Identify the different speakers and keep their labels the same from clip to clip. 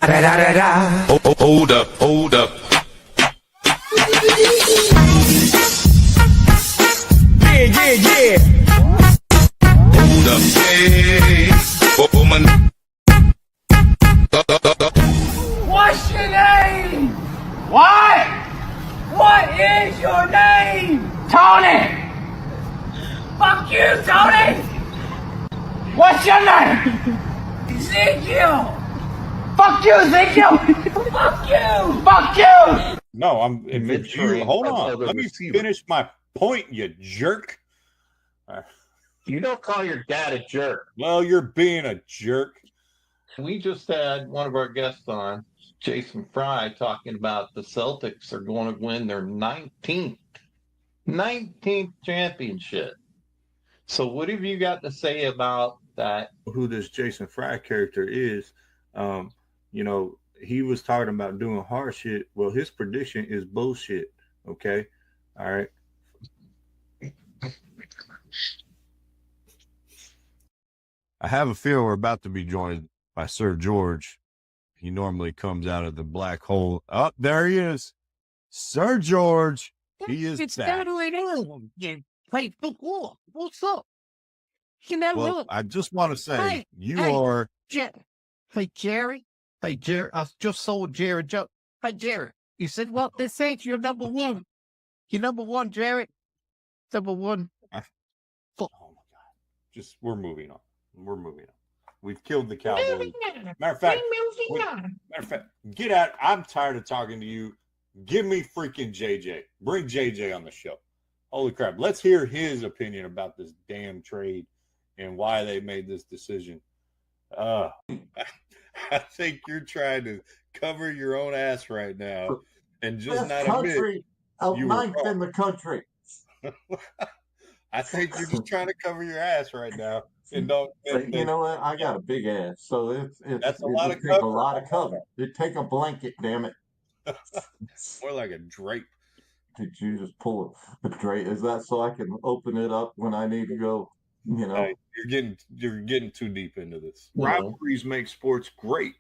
Speaker 1: Hold up, hold up. Yeah. Hold up, hey. Woman.
Speaker 2: What's your name? What? What is your name? Tony! Fuck you, Tony! What's your name? Ezekiel! Fuck you, Ezekiel! Fuck you! Fuck you!
Speaker 3: No, hold on. Let me finish my point, you jerk.
Speaker 4: You don't call your dad a jerk.
Speaker 3: Well, you're being a jerk.
Speaker 4: We just had one of our guests on, Jason Fry, talking about the Celtics are going to win their 19th championship. So what have you got to say about that?
Speaker 3: Who this Jason Fry character is, he was talking about doing hard shit. Well, his prediction is bullshit. Okay. All right.
Speaker 5: I have a feeling we're about to be joined by Sir George. He normally comes out of the black hole. Oh, there he is. Sir George. He is back.
Speaker 6: Play football. What's up? You never
Speaker 5: Well, I just want to say,
Speaker 6: Hey,
Speaker 5: are...
Speaker 6: Hey, Jerry. Hey, Jerry. I just saw Jerry joke. Hey, Jerry. You said, well, this ain't your number one. You're number one, Jerry. Number one.
Speaker 3: Oh, my God. We're moving on. We've killed the Cowboys. Matter of fact, get out. I'm tired of talking to you. Give me freaking JJ. Bring JJ on the show. Holy crap. Let's hear his opinion about this damn trade and why they made this decision. I think you're trying to cover your own ass right now and just not admit you were wrong.
Speaker 7: In the country.
Speaker 3: I think you're just trying to cover your ass right now. And
Speaker 7: you know what? I got a big ass, so
Speaker 3: that's a lot of
Speaker 7: cover. A lot of cover. It take a blanket, damn it.
Speaker 3: More like a drape.
Speaker 7: Did you just pull a drape? Is that so I can open it up when I need to go?
Speaker 3: Hey, you're getting too deep into this. Rivalries make sports great,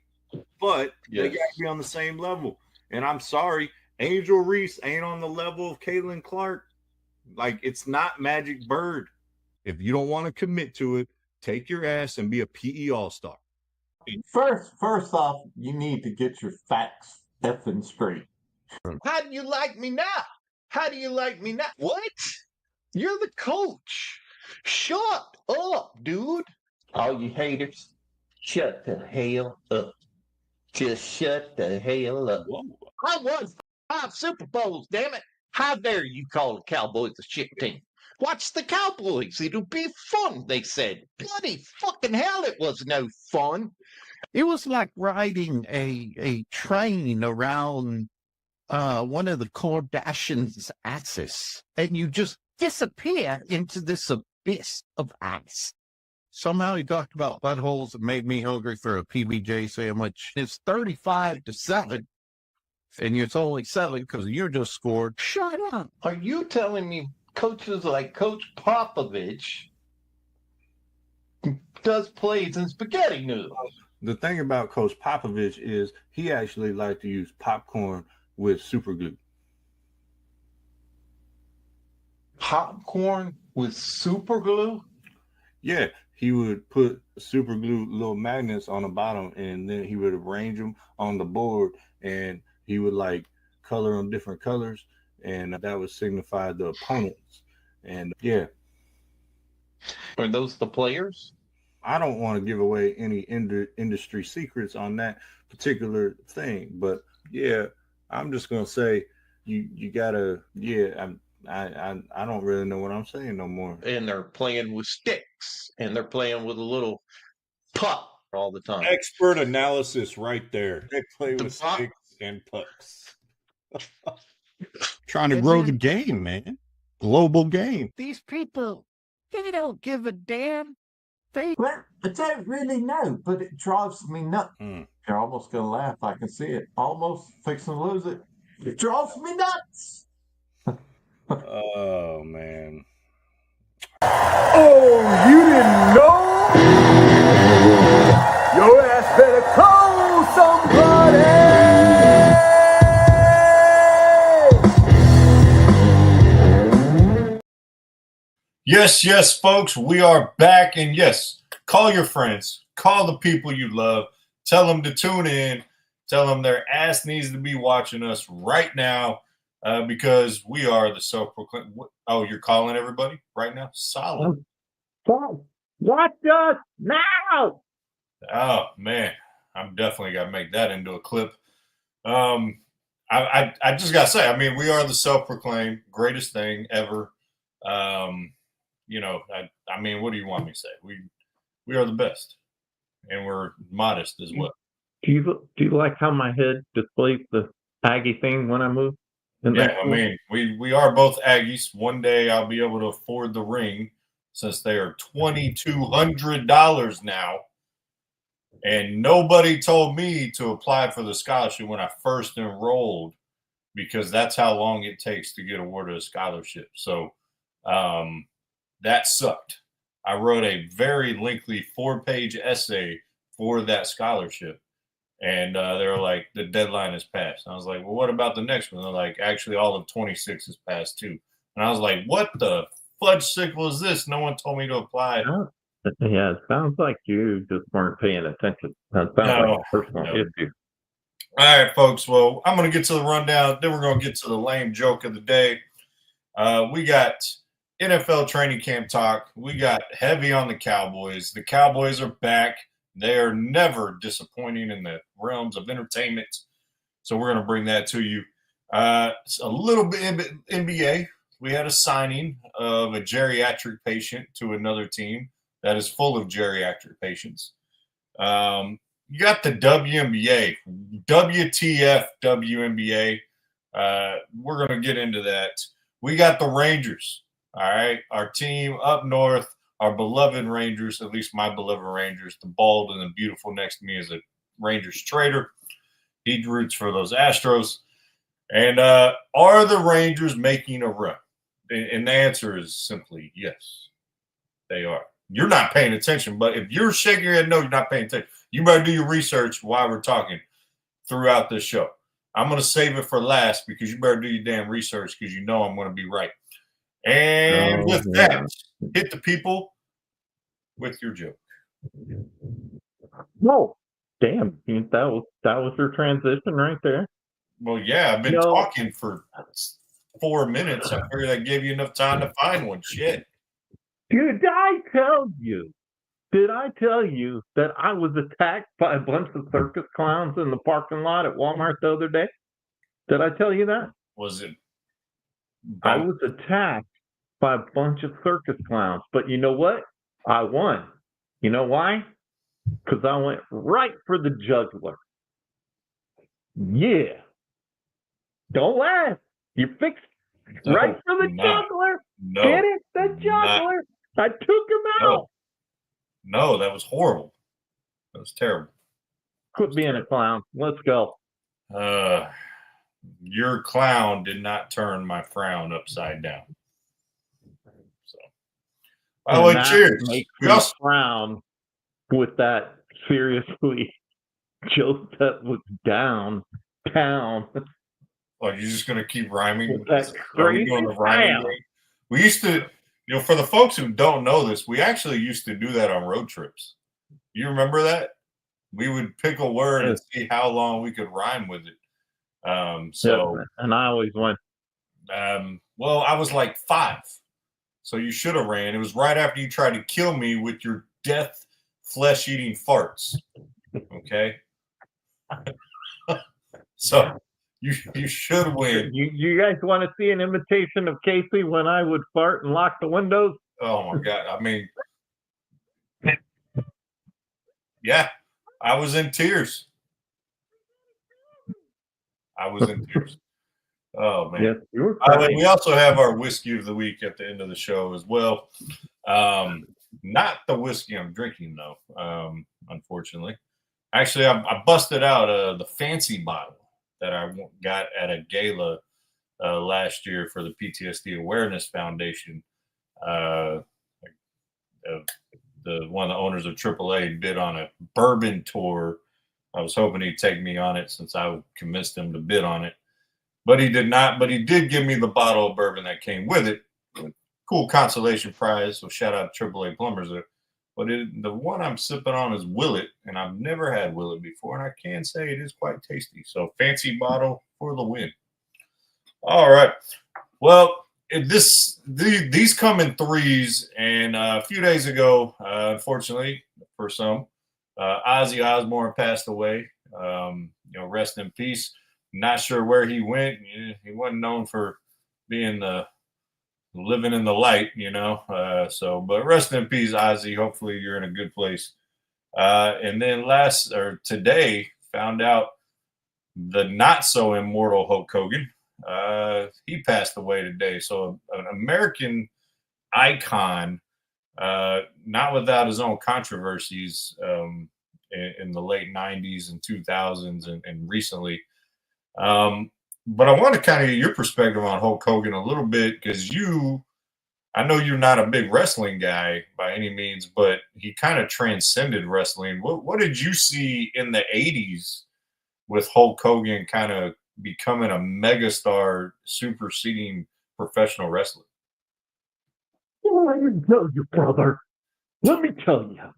Speaker 3: but they got to be on the same level. And I'm sorry, Angel Reese ain't on the level of Caitlin Clark. Like, it's not Magic Bird.
Speaker 5: If you don't want to commit to it, take your ass and be a PE all-star.
Speaker 7: First off, you need to get your facts effing straight.
Speaker 4: How do you like me now? What? You're the coach. Shut up, dude. All you haters, shut the hell up. Just shut the hell up.
Speaker 3: Whoa.
Speaker 4: I won 5 Super Bowls, damn it. How dare you call the Cowboys a shit team? Watch the Cowboys. It'll be fun, they said. Bloody fucking hell, it was no fun.
Speaker 6: It was like riding a train around one of the Kardashians' asses, and you just disappear into this abyss of ice. Somehow he talked about buttholes that made me hungry for a PBJ sandwich. It's 35-7, and it's only 7 because you just scored. Shut up.
Speaker 4: Are you telling me coaches like Coach Popovich does plays in spaghetti noodles?
Speaker 3: The thing about Coach Popovich is he actually liked to use popcorn with super glue.
Speaker 4: Popcorn with super glue?
Speaker 3: Yeah, he would put super glue little magnets on the bottom, and then he would arrange them on the board, and he would like color them different colors, and that would signify the opponents. And yeah.
Speaker 4: Are those the players?
Speaker 3: I don't want to give away any industry secrets on that particular thing, but yeah, I'm just gonna say you gotta. Yeah, I don't really know what I'm saying no more.
Speaker 4: And they're playing with sticks, and they're playing with a little puck all the time.
Speaker 3: Expert analysis right there. They play with sticks and pucks.
Speaker 5: Trying to grow the game, man. Global game.
Speaker 6: These people, they don't give a damn.
Speaker 7: Well, I don't really know, but it drives me nuts. You're almost going to laugh. I can see it. Almost fixing to lose it. It drives me nuts.
Speaker 3: Oh, man.
Speaker 2: Oh, you didn't know? Your ass better call somebody.
Speaker 3: Yes, yes, folks, we are back. And yes, call your friends, call the people you love, tell them to tune in, tell them their ass needs to be watching us right now because we are the self-proclaimed. Oh, you're calling everybody right now? Solid.
Speaker 4: Watch us now.
Speaker 3: Oh, man, I'm definitely got to make that into a clip. I just got to say, I mean, we are the self-proclaimed greatest thing ever. You know, I mean, what do you want me to say? We are the best, and we're modest as well.
Speaker 4: Do you like how my head displays the Aggie thing when I move?
Speaker 3: Yeah, I mean, we are both Aggies. One day I'll be able to afford the ring since they are $2,200 now. And nobody told me to apply for the scholarship when I first enrolled because that's how long it takes to get awarded a scholarship. So that sucked. I wrote a very lengthy 4-page essay for that scholarship. And they were like, the deadline is passed. And I was like, well, what about the next one? They're like, actually, all of 26 is passed too. And I was like, what the fudge sickle is this? No one told me to apply.
Speaker 4: Yeah, it sounds like you just weren't paying attention. That sounds like a personal issue.
Speaker 3: All right, folks. Well, I'm going to get to the rundown. Then we're going to get to the lame joke of the day. We got NFL training camp talk. We got heavy on the Cowboys. The Cowboys are back. They are never disappointing in the realms of entertainment. So we're going to bring that to you. A little bit NBA. We had a signing of a geriatric patient to another team that is full of geriatric patients. You got the WNBA. WTF WNBA. We're going to get into that. We got the Rangers. All right. Our team up north. Our beloved Rangers, at least my beloved Rangers, the bald and the beautiful next to me is a Rangers trader. He roots for those Astros. And are the Rangers making a run? And the answer is simply yes, they are. You're not paying attention, but if you're shaking your head, no, you're not paying attention. You better do your research while we're talking throughout this show. I'm going to save it for last because you better do your damn research because you know I'm going to be right. And with that, hit the people with your joke.
Speaker 4: No, damn, that was your transition right there.
Speaker 3: Well, yeah, I've been talking for 4 minutes. I figured I gave you enough time to find one. Shit.
Speaker 4: Did I tell you that I was attacked by a bunch of circus clowns in the parking lot at Walmart the other day? Did I tell you that?
Speaker 3: Was it?
Speaker 4: I was attacked by a bunch of circus clowns, but you know what? I won. You know why? Because I went right for the jugular. Yeah. Don't laugh. You fixed right for the jugular.
Speaker 3: No.
Speaker 4: Get it? The jugular. I took him out.
Speaker 3: No, that was horrible. That was terrible.
Speaker 4: Quit being a clown. Let's go.
Speaker 3: Your clown did not turn my frown upside down. So, by the way, cheers.
Speaker 4: Makes me frown with that seriously joke that was downtown.
Speaker 3: Oh, you're just going to keep rhyming?
Speaker 4: That's crazy.
Speaker 3: Doing the rhyming thing? We used to, for the folks who don't know this, we actually used to do that on road trips. You remember that? We would pick a word and see how long we could rhyme with it.
Speaker 4: And I always went.
Speaker 3: Well, I was like 5, so you should have ran. It was right after you tried to kill me with your death flesh-eating farts. Okay, so you should win.
Speaker 4: You guys want to see an imitation of Casey when I would fart and lock the windows?
Speaker 3: Oh my God! I mean, yeah, I was in tears. Oh man!
Speaker 4: Yes, you were
Speaker 3: we also have our whiskey of the week at the end of the show as well. Not the whiskey I'm drinking though, unfortunately. Actually, I busted out the fancy bottle that I got at a gala last year for the PTSD Awareness Foundation. The one of the owners of AAA bid on a bourbon tour. I was hoping he'd take me on it since I convinced him to bid on it. But he did not. But he did give me the bottle of bourbon that came with it. cool consolation prize. So shout out to AAA Plumbers there. But the one I'm sipping on is Willet, and I've never had Willet before, and I can say it is quite tasty. So fancy bottle for the win. All right. Well, these come in threes, and a few days ago, unfortunately for some, Ozzy Osbourne passed away. Rest in peace. Not sure where he went. He wasn't known for being living in the light, but rest in peace, Ozzy. Hopefully you're in a good place. And then today found out the not so immortal Hulk Hogan. He passed away today. So an American icon, not without his own controversies in the late 90s and 2000s and recently. But I want to kind of get your perspective on Hulk Hogan a little bit, because I know you're not a big wrestling guy by any means, but he kind of transcended wrestling. What did you see in the 80s with Hulk Hogan kind of becoming a megastar, superseding professional wrestling?
Speaker 4: Well, let me tell you, brother. Let me tell you.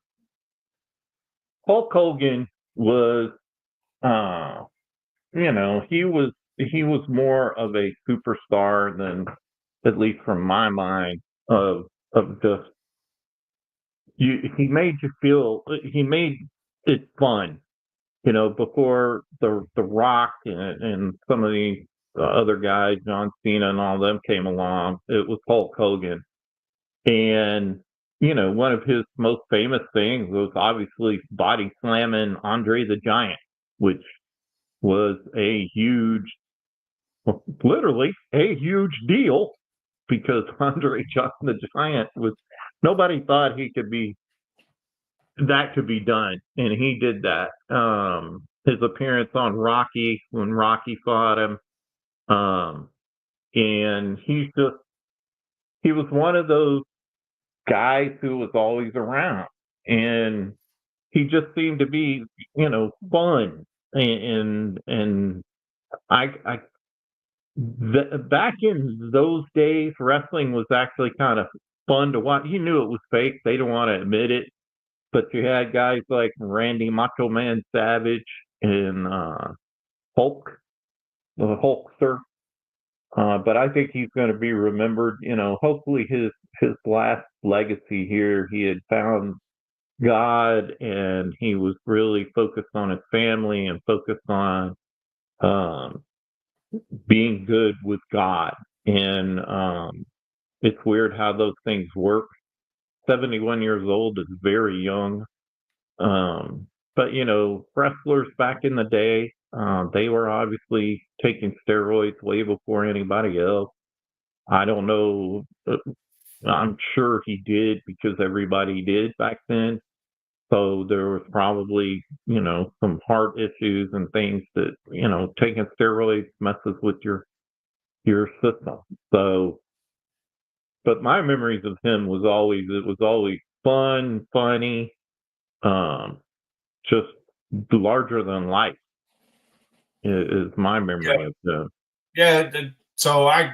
Speaker 4: Hulk Hogan was, he was more of a superstar than, at least from my mind, of just he made it fun. Before the Rock and some of the other guys, John Cena and all them came along, it was Hulk Hogan. And, one of his most famous things was obviously body slamming Andre the Giant, which was literally a huge deal, because Andre the Giant nobody thought that could be done, and he did that. His appearance on Rocky, when Rocky fought him, and he was one of those guys who was always around, and he just seemed to be, fun. And back in those days, wrestling was actually kind of fun to watch. You knew it was fake; they didn't want to admit it. But you had guys like Randy Macho Man Savage and Hulk, the Hulkster. But I think he's going to be remembered. Hopefully his last legacy here, he had found God, and he was really focused on his family and focused on being good with God. And it's weird how those things work. 71 years old is very young. But wrestlers back in the day, they were obviously taking steroids way before anybody else. I don't know. I'm sure he did, because everybody did back then. So there was probably, some heart issues and things that, taking steroids messes with your system. So, but my memories of him was always fun, funny, just larger than life is my memory of him.
Speaker 3: Yeah. So I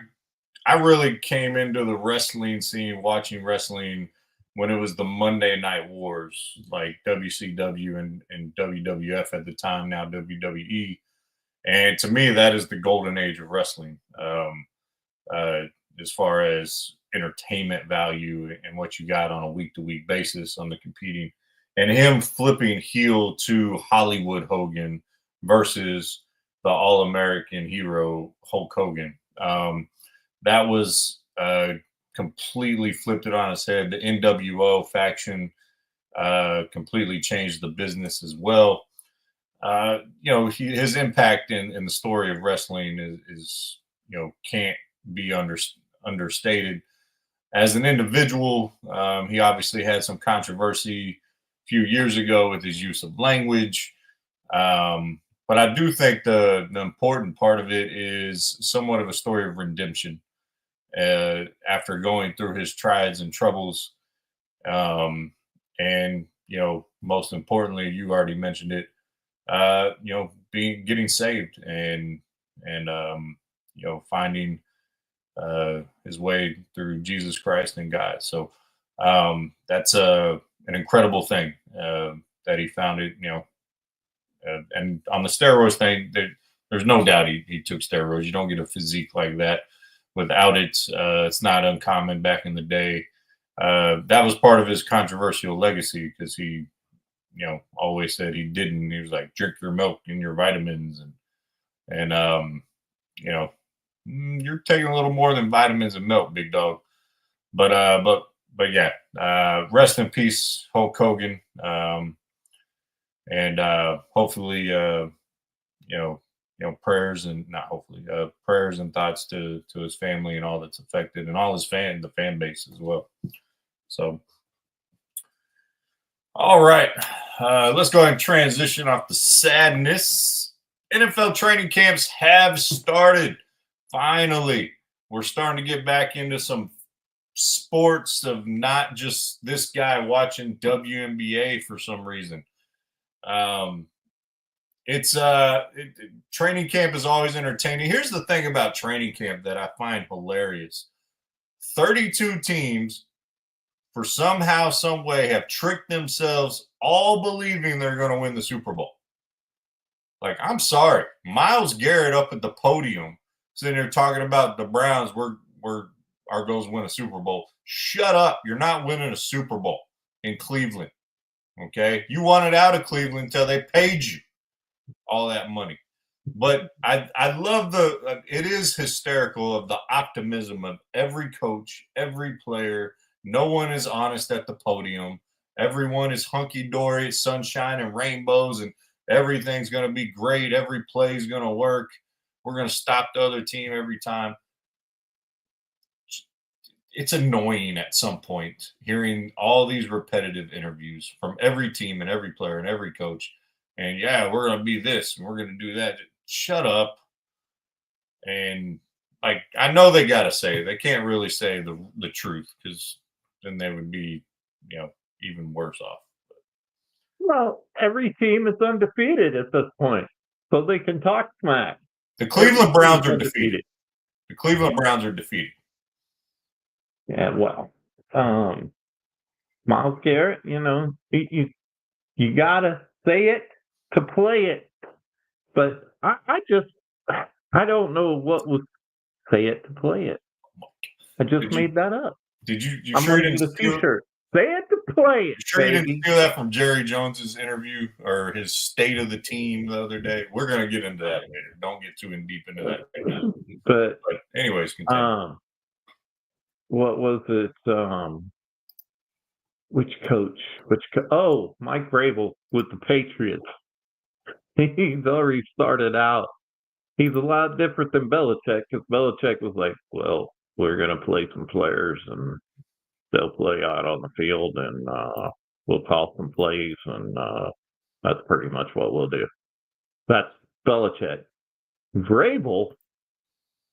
Speaker 3: really came into the wrestling scene, watching wrestling, when it was the Monday Night Wars, like WCW and WWF at the time, now WWE. And to me, that is the golden age of wrestling, as far as entertainment value and what you got on a week-to-week basis on the competing. And him flipping heel to Hollywood Hogan versus the All-American hero Hulk Hogan. That was completely flipped it on its head. The NWO faction completely changed the business as well. His impact in the story of wrestling is can't be understated. As an individual, he obviously had some controversy a few years ago with his use of language. But I do think the important part of it is somewhat of a story of redemption. After going through his trials and troubles, and most importantly, you already mentioned it, getting saved and finding
Speaker 8: his way through Jesus Christ and God. So that's an incredible thing that he found it, and on the steroids thing, there's no doubt he took steroids. You don't get a physique like that without it. It's not uncommon back in the day. That was part of his controversial legacy because he, always said he didn't. He was like, drink your milk and your vitamins, and you're taking a little more than vitamins and milk, big dog. But yeah, rest in peace, Hulk Hogan. And hopefully, prayers and not hopefully, prayers and thoughts to his family and all that's affected and all the fan base as well. So, all right, let's go ahead and transition off the sadness. NFL training camps have started. Finally, we're starting to get back into some sports of not just this guy watching WNBA for some reason. Training camp is always entertaining. Here's the thing about training camp that I find hilarious. 32 teams, for somehow, some way, have tricked themselves all believing they're going to win the Super Bowl. Like, I'm sorry. Myles Garrett up at the podium sitting there talking about the Browns, we're our goal is to win a Super Bowl. Shut up. You're not winning a Super Bowl in Cleveland. Okay? You wanted out of Cleveland until they paid you all that money. But I love it is hysterical of the optimism of every coach, every player. No one is honest at the podium. Everyone is hunky-dory, sunshine and rainbows, and everything's going to be great. Every play is going to work. We're going to stop the other team every time. It's annoying at some point hearing all these repetitive interviews from every team and every player and every coach. And yeah, we're going to be this and we're going to do that. Shut up. And like, I know they got to say it. They can't really say the truth because then they would be, even worse off.
Speaker 4: Well, every team is undefeated at this point, so they can talk smack.
Speaker 8: The Cleveland Browns are defeated. The Cleveland Browns are defeated.
Speaker 4: Yeah, well, Myles Garrett, you gotta say it to play it, but I don't know what was say it to play it. I just made that up.
Speaker 8: Did you
Speaker 4: I'm
Speaker 8: sure
Speaker 4: reading the T-shirt. Say it to play it.
Speaker 8: Sure you didn't steal that from Jerry Jones's interview or his state of the team the other day? We're gonna get into that later. Don't get too in deep into that right now.
Speaker 4: But
Speaker 8: anyways, continue.
Speaker 4: What was it? Which coach? Oh, Mike Vrabel with the Patriots. He's already started out. He's a lot different than Belichick because Belichick was like, well, we're going to play some players and they'll play out on the field and we'll call some plays and that's pretty much what we'll do. That's Belichick. Vrabel,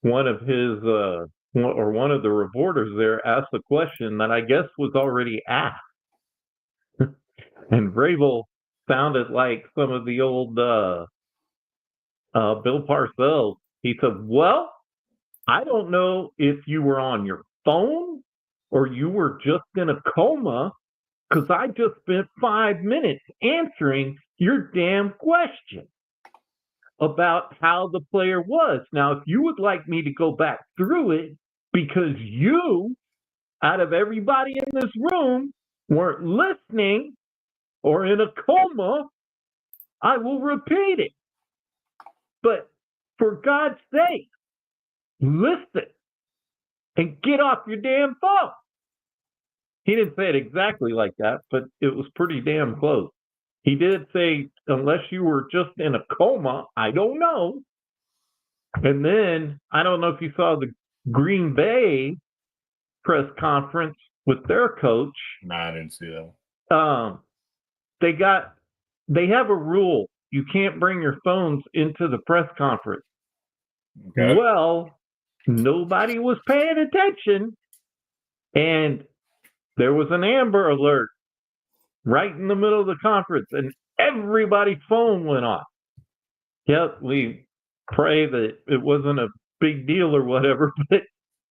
Speaker 4: one of the reporters there asked a question that I guess was already asked. And Vrabel sounded like some of the old Bill Parcells. He said, well, I don't know if you were on your phone or you were just in a coma because I just spent 5 minutes answering your damn question about how the player was. Now, if you would like me to go back through it because you, out of everybody in this room, weren't listening or in a coma, I will repeat it. But for God's sake, listen and get off your damn phone. He didn't say it exactly like that, but it was pretty damn close. He did say, unless you were just in a coma, I don't know. And then, I don't know if you saw the Green Bay press conference with their coach.
Speaker 8: No, I didn't see that.
Speaker 4: They have a rule. You can't bring your phones into the press conference. Okay. Well, nobody was paying attention, and there was an Amber Alert right in the middle of the conference, and everybody's phone went off. Yep, we pray that it wasn't a big deal or whatever, but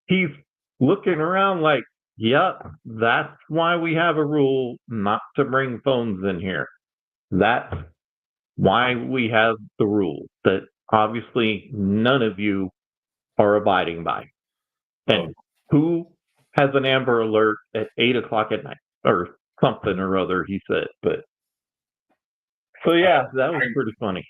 Speaker 9: he's looking around like, yep, that's why we have a rule not to bring phones in here. That's why we have the rule that obviously none of you are abiding by. And who has an Amber Alert at 8:00 at night or something or other? He said, but so yeah, that was pretty funny.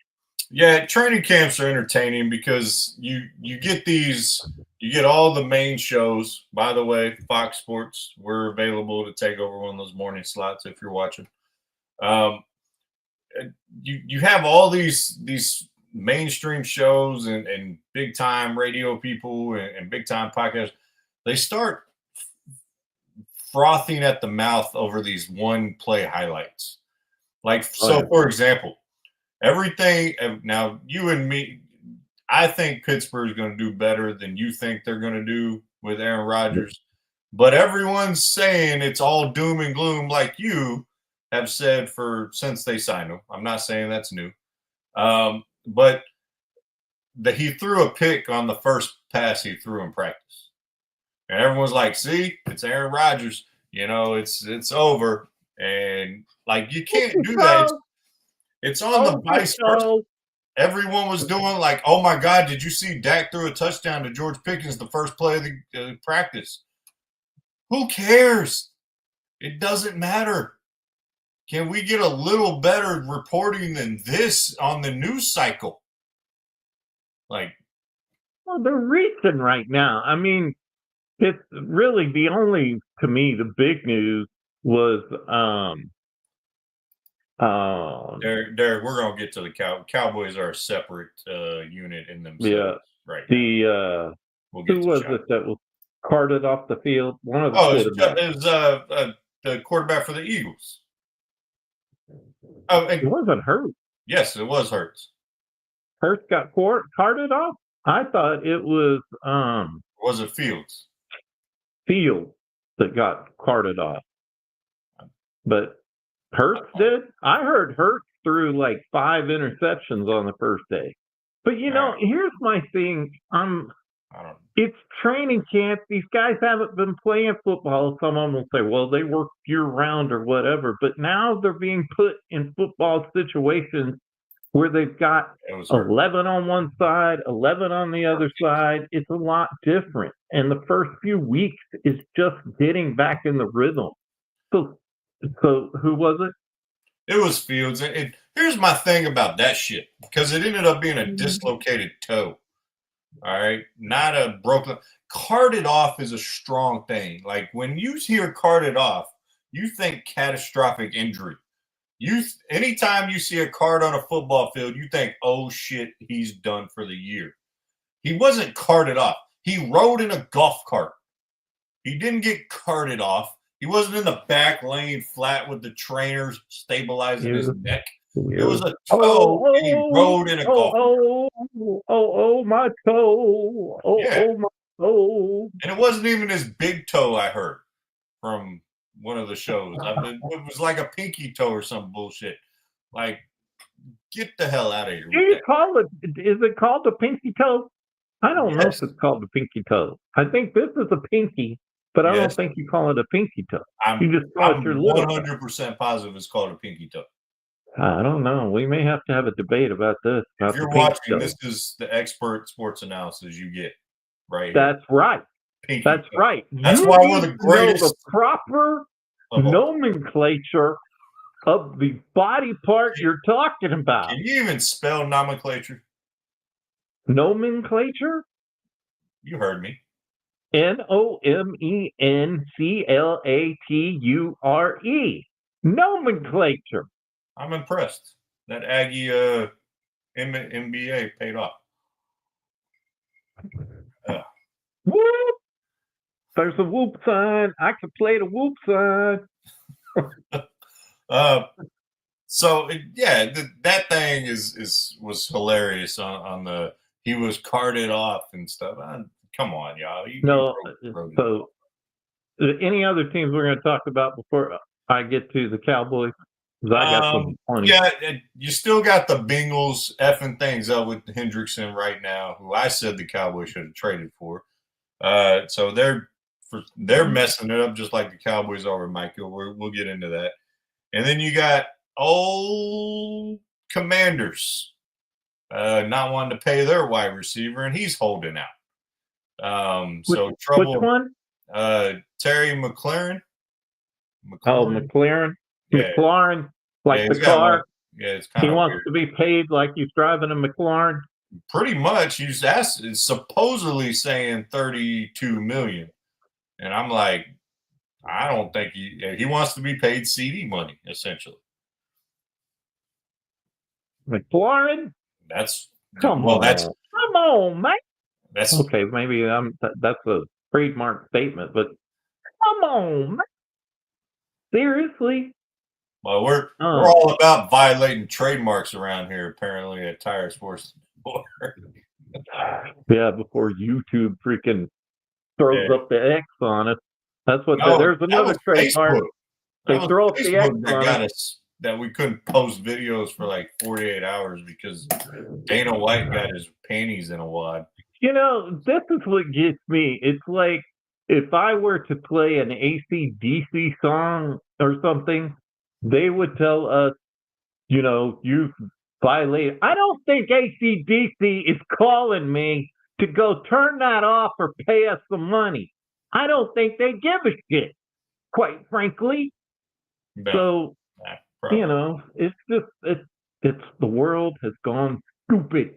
Speaker 8: Yeah, training camps are entertaining because you get all the main shows. By the way, Fox Sports, we're available to take over one of those morning slots if you're watching. You have all these mainstream shows and big time radio people and big time podcasts. They start frothing at the mouth over these one play highlights. Like, for example, everything now, you and me, I think Pittsburgh is going to do better than you think they're going to do with Aaron Rodgers. But everyone's saying it's all doom and gloom, like you have said since they signed him. I'm not saying that's new. But he threw a pick on the first pass he threw in practice. And everyone's like, see, it's Aaron Rodgers. It's over. And, like, you can't do that. It's on the vice versa. Everyone was doing like, oh, my God, did you see Dak threw a touchdown to George Pickens the first play of the practice? Who cares? It doesn't matter. Can we get a little better reporting than this on the news cycle? Like,
Speaker 9: well, they're reaching right now. I mean, it's really the only, to me, the big news was
Speaker 8: Derek, we're gonna get to the Cowboys are a separate unit in themselves.
Speaker 9: Yeah,
Speaker 8: right.
Speaker 9: Who was it that was carted off the field? One of the
Speaker 8: quarterbacks. It was the quarterback for the Eagles.
Speaker 9: It wasn't Hurts.
Speaker 8: Yes, it was Hurts.
Speaker 9: Hurts got carted off? I thought it was
Speaker 8: Was it Fields?
Speaker 9: Fields that got carted off. But Hurts did? I heard Hurts threw like 5 interceptions on the first day. But here's my thing. It's training camp. These guys haven't been playing football. Some of them will say, well, they work year-round or whatever. But now they're being put in football situations where they've got 11 on one side, 11 on the other side. It's a lot different. And the first few weeks is just getting back in the rhythm. So who was it?
Speaker 8: It was Fields. And here's my thing about that shit, because it ended up being a dislocated toe. All right, not a broken. Carted off is a strong thing. Like, when you hear carted off, you think catastrophic injury. Anytime you see a card on a football field, you think, oh shit, he's done for the year. He wasn't carted off. He rode in a golf cart. He didn't get carted off. He wasn't in the back laying flat with the trainers stabilizing his neck. It was a toe, and he rode in a golf cart.
Speaker 9: My toe. My toe.
Speaker 8: And it wasn't even his big toe, I heard, from one of the shows. It was like a pinky toe or some bullshit. Like, get the hell out of here.
Speaker 9: Is it called a pinky toe? I don't know if it's called a pinky toe. I think this is a pinky, but I don't think you call it a pinky toe. You just call it your little
Speaker 8: 100% positive it's called a pinky toe.
Speaker 9: I don't know. We may have to have a debate about this.
Speaker 8: If you're watching, this is the expert sports analysis you get right
Speaker 9: That's
Speaker 8: here.
Speaker 9: right.
Speaker 8: Pinky
Speaker 9: That's
Speaker 8: toe.
Speaker 9: right.
Speaker 8: That's why we're the greatest.
Speaker 9: The proper nomenclature of the body part you're talking about.
Speaker 8: Can you even spell nomenclature?
Speaker 9: Nomenclature?
Speaker 8: You heard me.
Speaker 9: Nomenclature. Nomenclature.
Speaker 8: I'm impressed. That Aggie MBA paid off.
Speaker 9: Whoop! There's a whoop sign. I can play the whoop sign.
Speaker 8: That thing was hilarious on the. He was carted off and stuff. Come on, y'all.
Speaker 9: So any other teams we're going to talk about before I get to the Cowboys? I got some funny.
Speaker 8: Yeah, you still got the Bengals effing things up with Hendrickson right now, who I said the Cowboys should have traded for. So they're messing it up just like the Cowboys are with Michael. We'll get into that. And then you got Commanders not wanting to pay their wide receiver, and he's holding out. So trouble.
Speaker 9: Which one?
Speaker 8: Terry McLaurin.
Speaker 9: Oh, McLaren.
Speaker 8: Yeah.
Speaker 9: McLaurin, like
Speaker 8: Yeah,
Speaker 9: the
Speaker 8: he's got
Speaker 9: car.
Speaker 8: yeah, it's kind
Speaker 9: He
Speaker 8: of
Speaker 9: wants
Speaker 8: weird.
Speaker 9: to be paid like he's driving a McLaren.
Speaker 8: Pretty much, he's supposedly saying $32 million, and I'm like, I don't think he wants to be paid CD money essentially.
Speaker 9: McLaurin? Come on, man.
Speaker 8: That's
Speaker 9: okay. Maybe that's a trademark statement, but come on, man. Seriously?
Speaker 8: Well, we're all about violating trademarks around here, apparently at Tire Sports.
Speaker 9: Yeah, before YouTube freaking throws up the X on us. That's what. There's another trademark. They throw up the X on us.
Speaker 8: That we couldn't post videos for like 48 hours because Dana White got his panties in a wad.
Speaker 9: You know, this is what gets me. It's like if I were to play an AC/DC song or something, they would tell us, you know, you violate. I don't think AC/DC is calling me to go turn that off or pay us some money. I don't think they give a shit, quite frankly.
Speaker 8: No.
Speaker 9: So, you know, it's just, it's the world has gone stupid.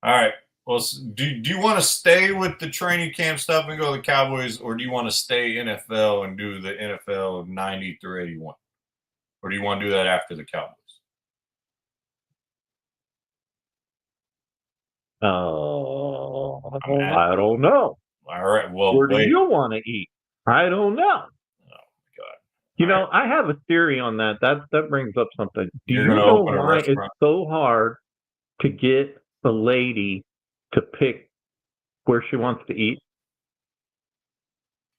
Speaker 8: All right. Well, do you want to stay with the training camp stuff and go to the Cowboys, or do you want to stay NFL and do the NFL of 90 through 81? Or do you want to do that after the Cowboys?
Speaker 9: I don't know.
Speaker 8: All right. Well,
Speaker 9: where do you want to eat? I don't know.
Speaker 8: Oh, my God.
Speaker 9: You know, I have a theory on that. That brings up something. Do
Speaker 8: You're
Speaker 9: you know why it's so hard to get a lady to pick where she wants to eat?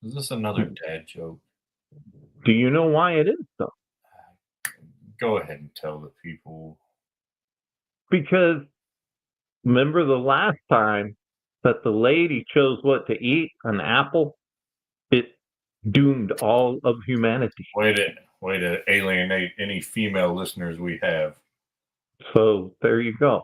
Speaker 8: Is this another dad joke?
Speaker 9: Do you know why it is so?
Speaker 8: Go ahead and tell the people.
Speaker 9: Because remember the last time that the lady chose what to eat, an apple, it doomed all of humanity.
Speaker 8: Way to alienate any female listeners we have.
Speaker 9: So there you go.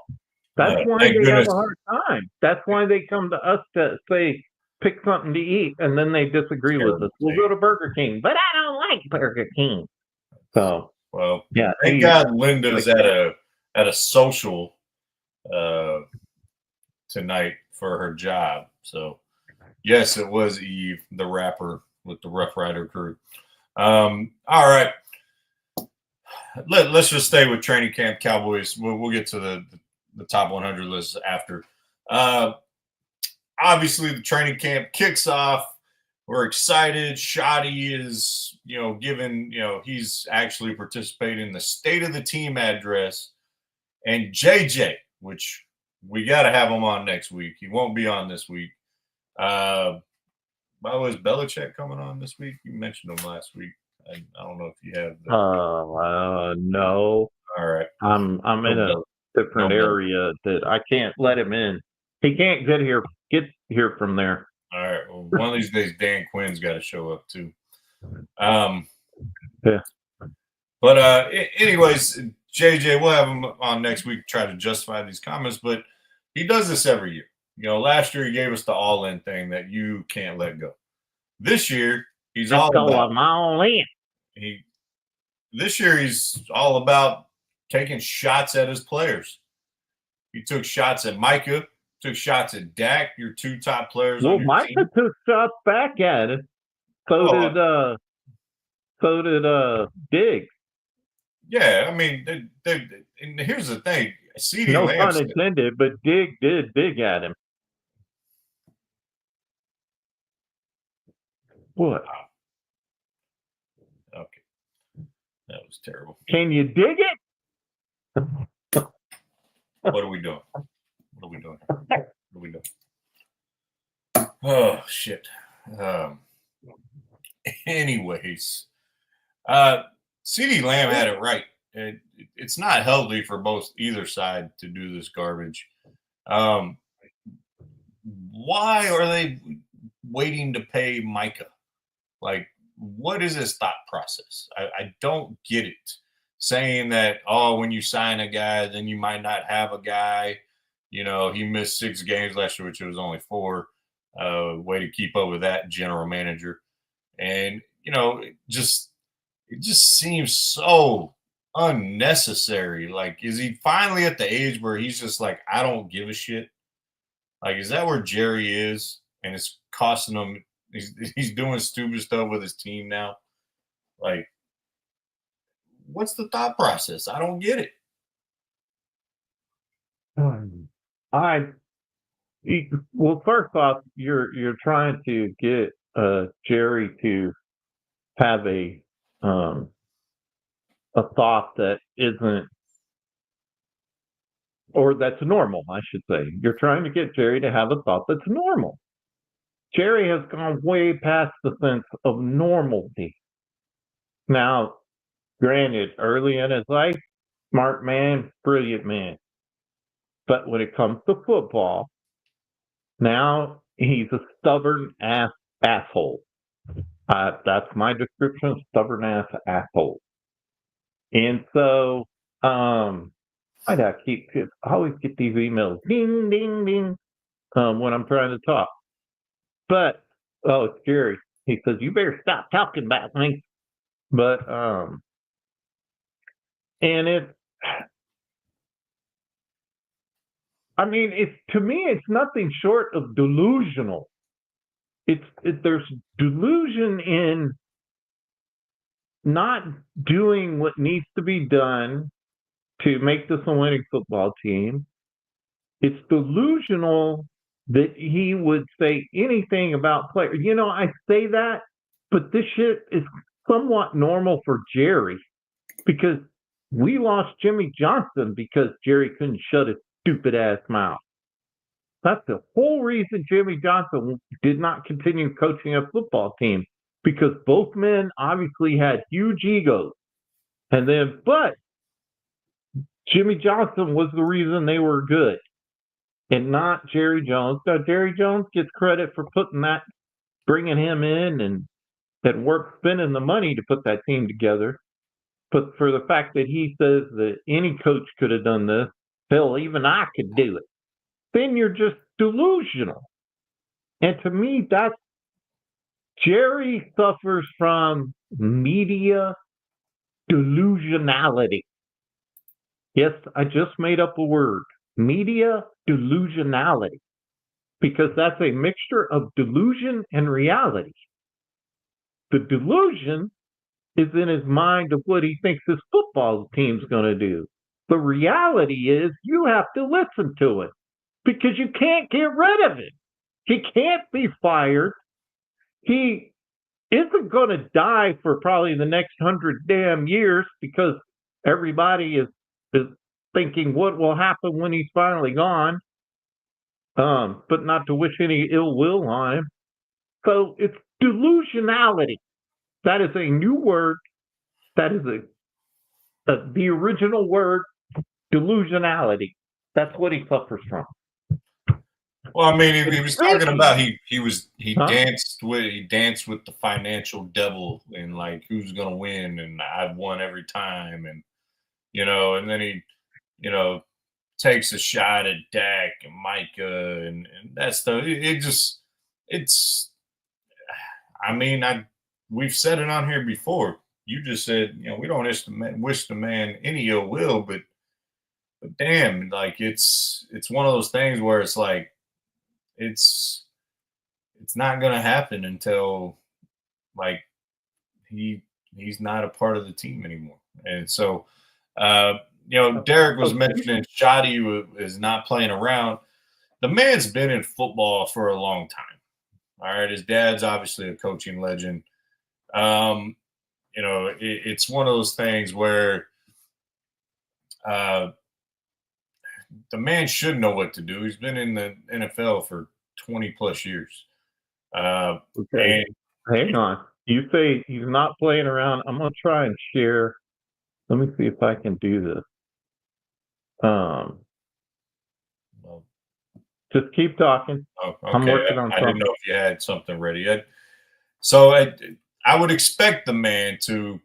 Speaker 9: That's why they have a hard time. That's why they come to us to say, pick something to eat, and then they disagree with us. We'll go to Burger King, but I don't like Burger King. So,
Speaker 8: well,
Speaker 9: yeah.
Speaker 8: Thank God Linda's at a social tonight for her job. So, yes, it was Eve, the rapper with the Rough Rider crew. All right. Let's just stay with training camp Cowboys. We'll get to the top 100 list after. Obviously, the training camp kicks off. We're excited. Shoddy is, he's actually participating in the State of the Team address. And JJ, which we got to have him on next week. He won't be on this week. By the way, is Belichick coming on this week? You mentioned him last week. I don't know if you have.
Speaker 9: No.
Speaker 8: All right.
Speaker 9: I'm in a different area that I can't let him in. He can't get here from there.
Speaker 8: All right. Well, one of these days, Dan Quinn's got to show up too.
Speaker 9: Yeah.
Speaker 8: But anyways, JJ, we'll have him on next week to try to justify these comments. But he does this every year. Last year he gave us the all-in thing that you can't let go. This year he's all in. This year he's all about taking shots at his players. He took shots at Micah, took shots at Dak, your two top players.
Speaker 9: Well,
Speaker 8: on your
Speaker 9: Micah
Speaker 8: team.
Speaker 9: took shots back at it. So did Diggs.
Speaker 8: Yeah, I mean, and here's the thing. CeeDee
Speaker 9: No
Speaker 8: Lamb
Speaker 9: pun intended, but Diggs did dig at him. What?
Speaker 8: Okay. That was terrible.
Speaker 9: Can you dig it?
Speaker 8: What are we doing? Oh, shit. Anyways, CeeDee Lamb had it right. It's not healthy for either side to do this garbage. Why are they waiting to pay Micah? Like, what is his thought process? I don't get it. Saying that, oh, when you sign a guy, then you might not have a guy. You know, he missed 6 games last year, which it was only 4. Way to keep up with that, general manager. And, you know, it just seems so unnecessary. Like, is he finally at the age where he's just like, I don't give a shit? Like, is that where Jerry is? And it's costing him. He's doing stupid stuff with his team now. Like, what's the thought process? I don't get it.
Speaker 9: Well, first off, you're trying to get Jerry to have a thought that isn't, or that's normal, I should say. You're trying to get Jerry to have a thought that's normal. Jerry has gone way past the sense of normalcy. Now, granted, early in his life, smart man, brilliant man. But when it comes to football, now he's a stubborn asshole. That's my description, stubborn asshole. And so, I always get these emails, ding, ding, ding, when I'm trying to talk. But, it's Jerry. He says, you better stop talking about me. But, and to me, it's nothing short of delusional. There's delusion in not doing what needs to be done to make this a winning football team. It's delusional that he would say anything about players. You know, I say that, but this shit is somewhat normal for Jerry because we lost Jimmy Johnson because Jerry couldn't shut his stupid ass mouth. That's the whole reason Jimmy Johnson did not continue coaching a football team, because both men obviously had huge egos. But Jimmy Johnson was the reason they were good and not Jerry Jones. Now, Jerry Jones gets credit for bringing him in and work spending the money to put that team together. But for the fact that he says that any coach could have done this, hell, even I could do it, then you're just delusional. And to me, Jerry suffers from media delusionality. Yes, I just made up a word, media delusionality, because that's a mixture of delusion and reality. The delusion is in his mind of what he thinks his football team's going to do. The reality is you have to listen to it because you can't get rid of it. He can't be fired. He isn't going to die for probably the next 100 damn years because everybody is thinking what will happen when he's finally gone. But not to wish any ill will on him. So it's delusionality. That is a new word. That is the original word, delusionality. That's what he suffers from.
Speaker 8: Well, I mean, he was talking about he danced with the financial devil and like who's gonna win, and I've won every time, and and then he takes a shot at Dak and Micah and that stuff. We've said it on here before. You just said, we don't wish the man any ill will, but damn, like it's one of those things where it's like it's not going to happen until like he's not a part of the team anymore. And so, Derek was mentioning Shoddy is not playing around. The man's been in football for a long time. All right. His dad's obviously a coaching legend. It's one of those things where the man should know what to do. He's been in the NFL for 20 plus years.
Speaker 9: Okay. Hang on. You say he's not playing around. I'm going to try and share. Let me see if I can do this. Just keep talking.
Speaker 8: Oh, okay.
Speaker 9: I'm working on
Speaker 8: I didn't
Speaker 9: something.
Speaker 8: know if you had something ready. So I would expect the man to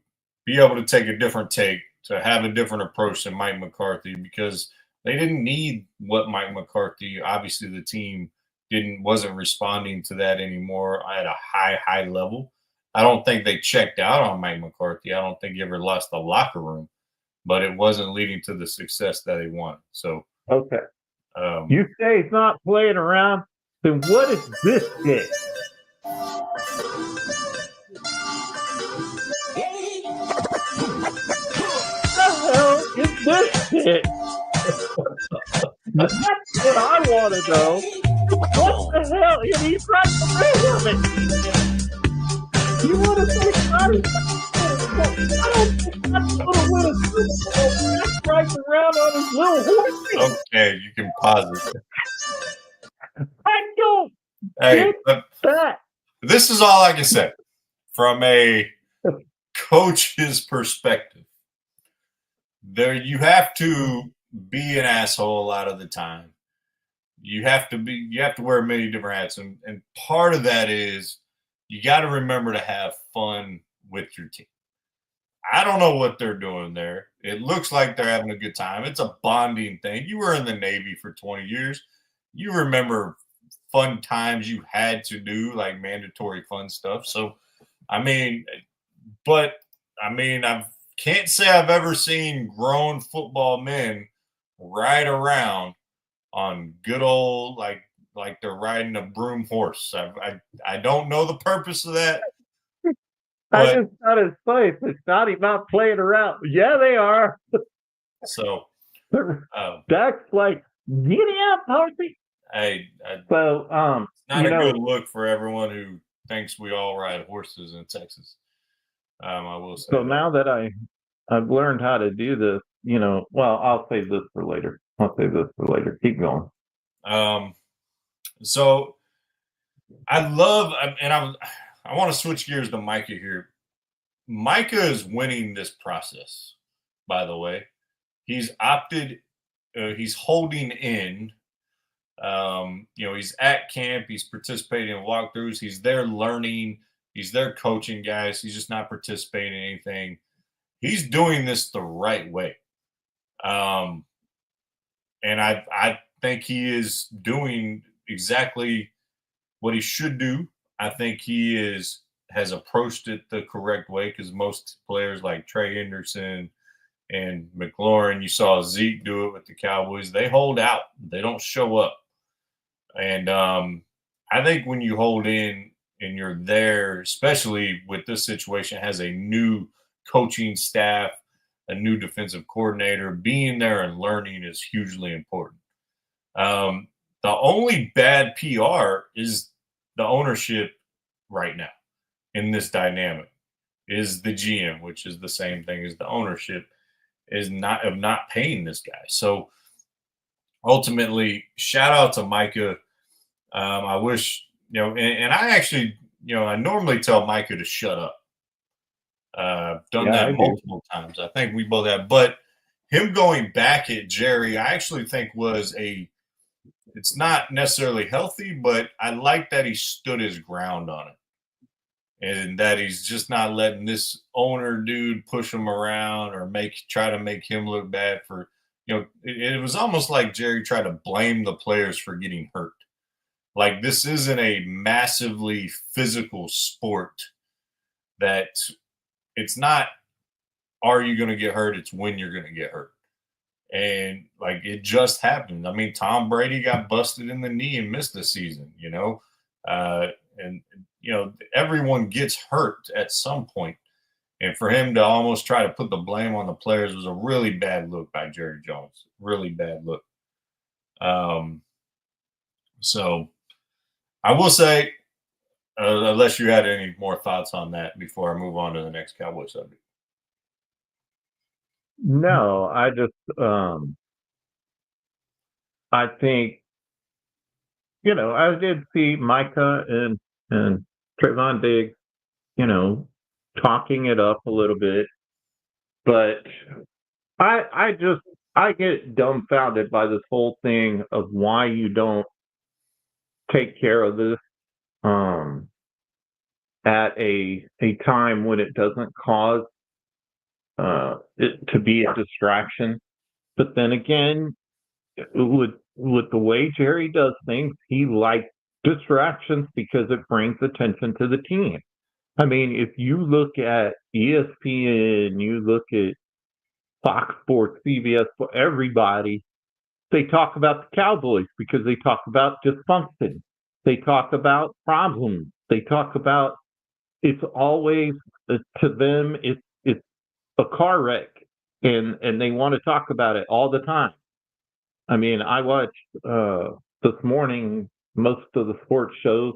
Speaker 8: be able to take a different take, to have a different approach than Mike McCarthy, because they didn't need what Mike McCarthy. Obviously, the team wasn't responding to that anymore at a high level. I don't think they checked out on Mike McCarthy. I don't think he ever lost the locker room, but it wasn't leading to the success that he wanted. So,
Speaker 9: Okay. You say he's not playing around. Then what is this shit? What the hell is this shit? That's what I want to know. What the hell? And he's right in the middle of it. You want to say Scotty? I don't think that's going to win a Super Bowl. That's right around on his little horse.
Speaker 8: okay, you can pause it.
Speaker 9: I don't
Speaker 8: Hey,
Speaker 9: get that.
Speaker 8: this is all I can say from a coach's perspective. There, you have to be an asshole a lot of the time. You have to wear many different hats, and part of that is you got to remember to have fun with your team. I don't know what they're doing there. It looks like they're having a good time. It's a bonding thing. You were in the Navy for 20 years. You remember fun times you had to do, like mandatory fun stuff. So, I can't say I've ever seen grown football men ride around on good old like they're riding a broom horse. I don't know the purpose of that.
Speaker 9: I just got his face. It's not even not playing around. Yeah, they are.
Speaker 8: So
Speaker 9: Dak's like, get out, Party. So
Speaker 8: it's not a good look for everyone who thinks we all ride horses in Texas. I will say.
Speaker 9: So now that I've learned how to do this, well, I'll save this for later. Keep going.
Speaker 8: So I love, and I want to switch gears to Micah here. Micah is winning this process, by the way. He's opted, he's holding in. He's at camp, he's participating in walkthroughs, he's there learning, he's there coaching guys, he's just not participating in anything. He's doing this the right way. And I think he is doing exactly what he should do. I think he has approached it the correct way, because most players like Trey Henderson and McLaurin, you saw Zeke do it with the Cowboys. They hold out. They don't show up. And I think when you hold in and you're there, especially with this situation, has a new coaching staff, a new defensive coordinator, being there and learning is hugely important. The only bad PR is the ownership right now in this dynamic is the GM, which is the same thing as the ownership, is not paying this guy. So ultimately, shout out to Micah. I wish, and I actually, I normally tell Micah to shut up. Done that multiple times. I think we both have, but him going back at Jerry, I actually think it's not necessarily healthy, but I like that he stood his ground on it. And that he's just not letting this owner dude push him around or try to make him look bad for, it was almost like Jerry tried to blame the players for getting hurt. Like, this isn't a massively physical sport that it's not, are you going to get hurt? It's when you're going to get hurt. And like, it just happened. I mean, Tom Brady got busted in the knee and missed the season, everyone gets hurt at some point. And for him to almost try to put the blame on the players was a really bad look by Jerry Jones. Really bad look. So I will say, unless you had any more thoughts on that before I move on to the next Cowboy subject.
Speaker 9: No, I just, I think, I did see Micah and Trayvon Diggs, talking it up a little bit, but I get dumbfounded by this whole thing of why you don't take care of this at a time when it doesn't cause it to be a distraction. But then again, with the way Jerry does things, he likes distractions because it brings attention to the team. I mean, if you look at ESPN, you look at Fox Sports, CBS, everybody, they talk about the Cowboys because they talk about dysfunction. They talk about problems. They talk about, it's always, to them, it's a car wreck, and they want to talk about it all the time. I mean, I watched this morning most of the sports shows,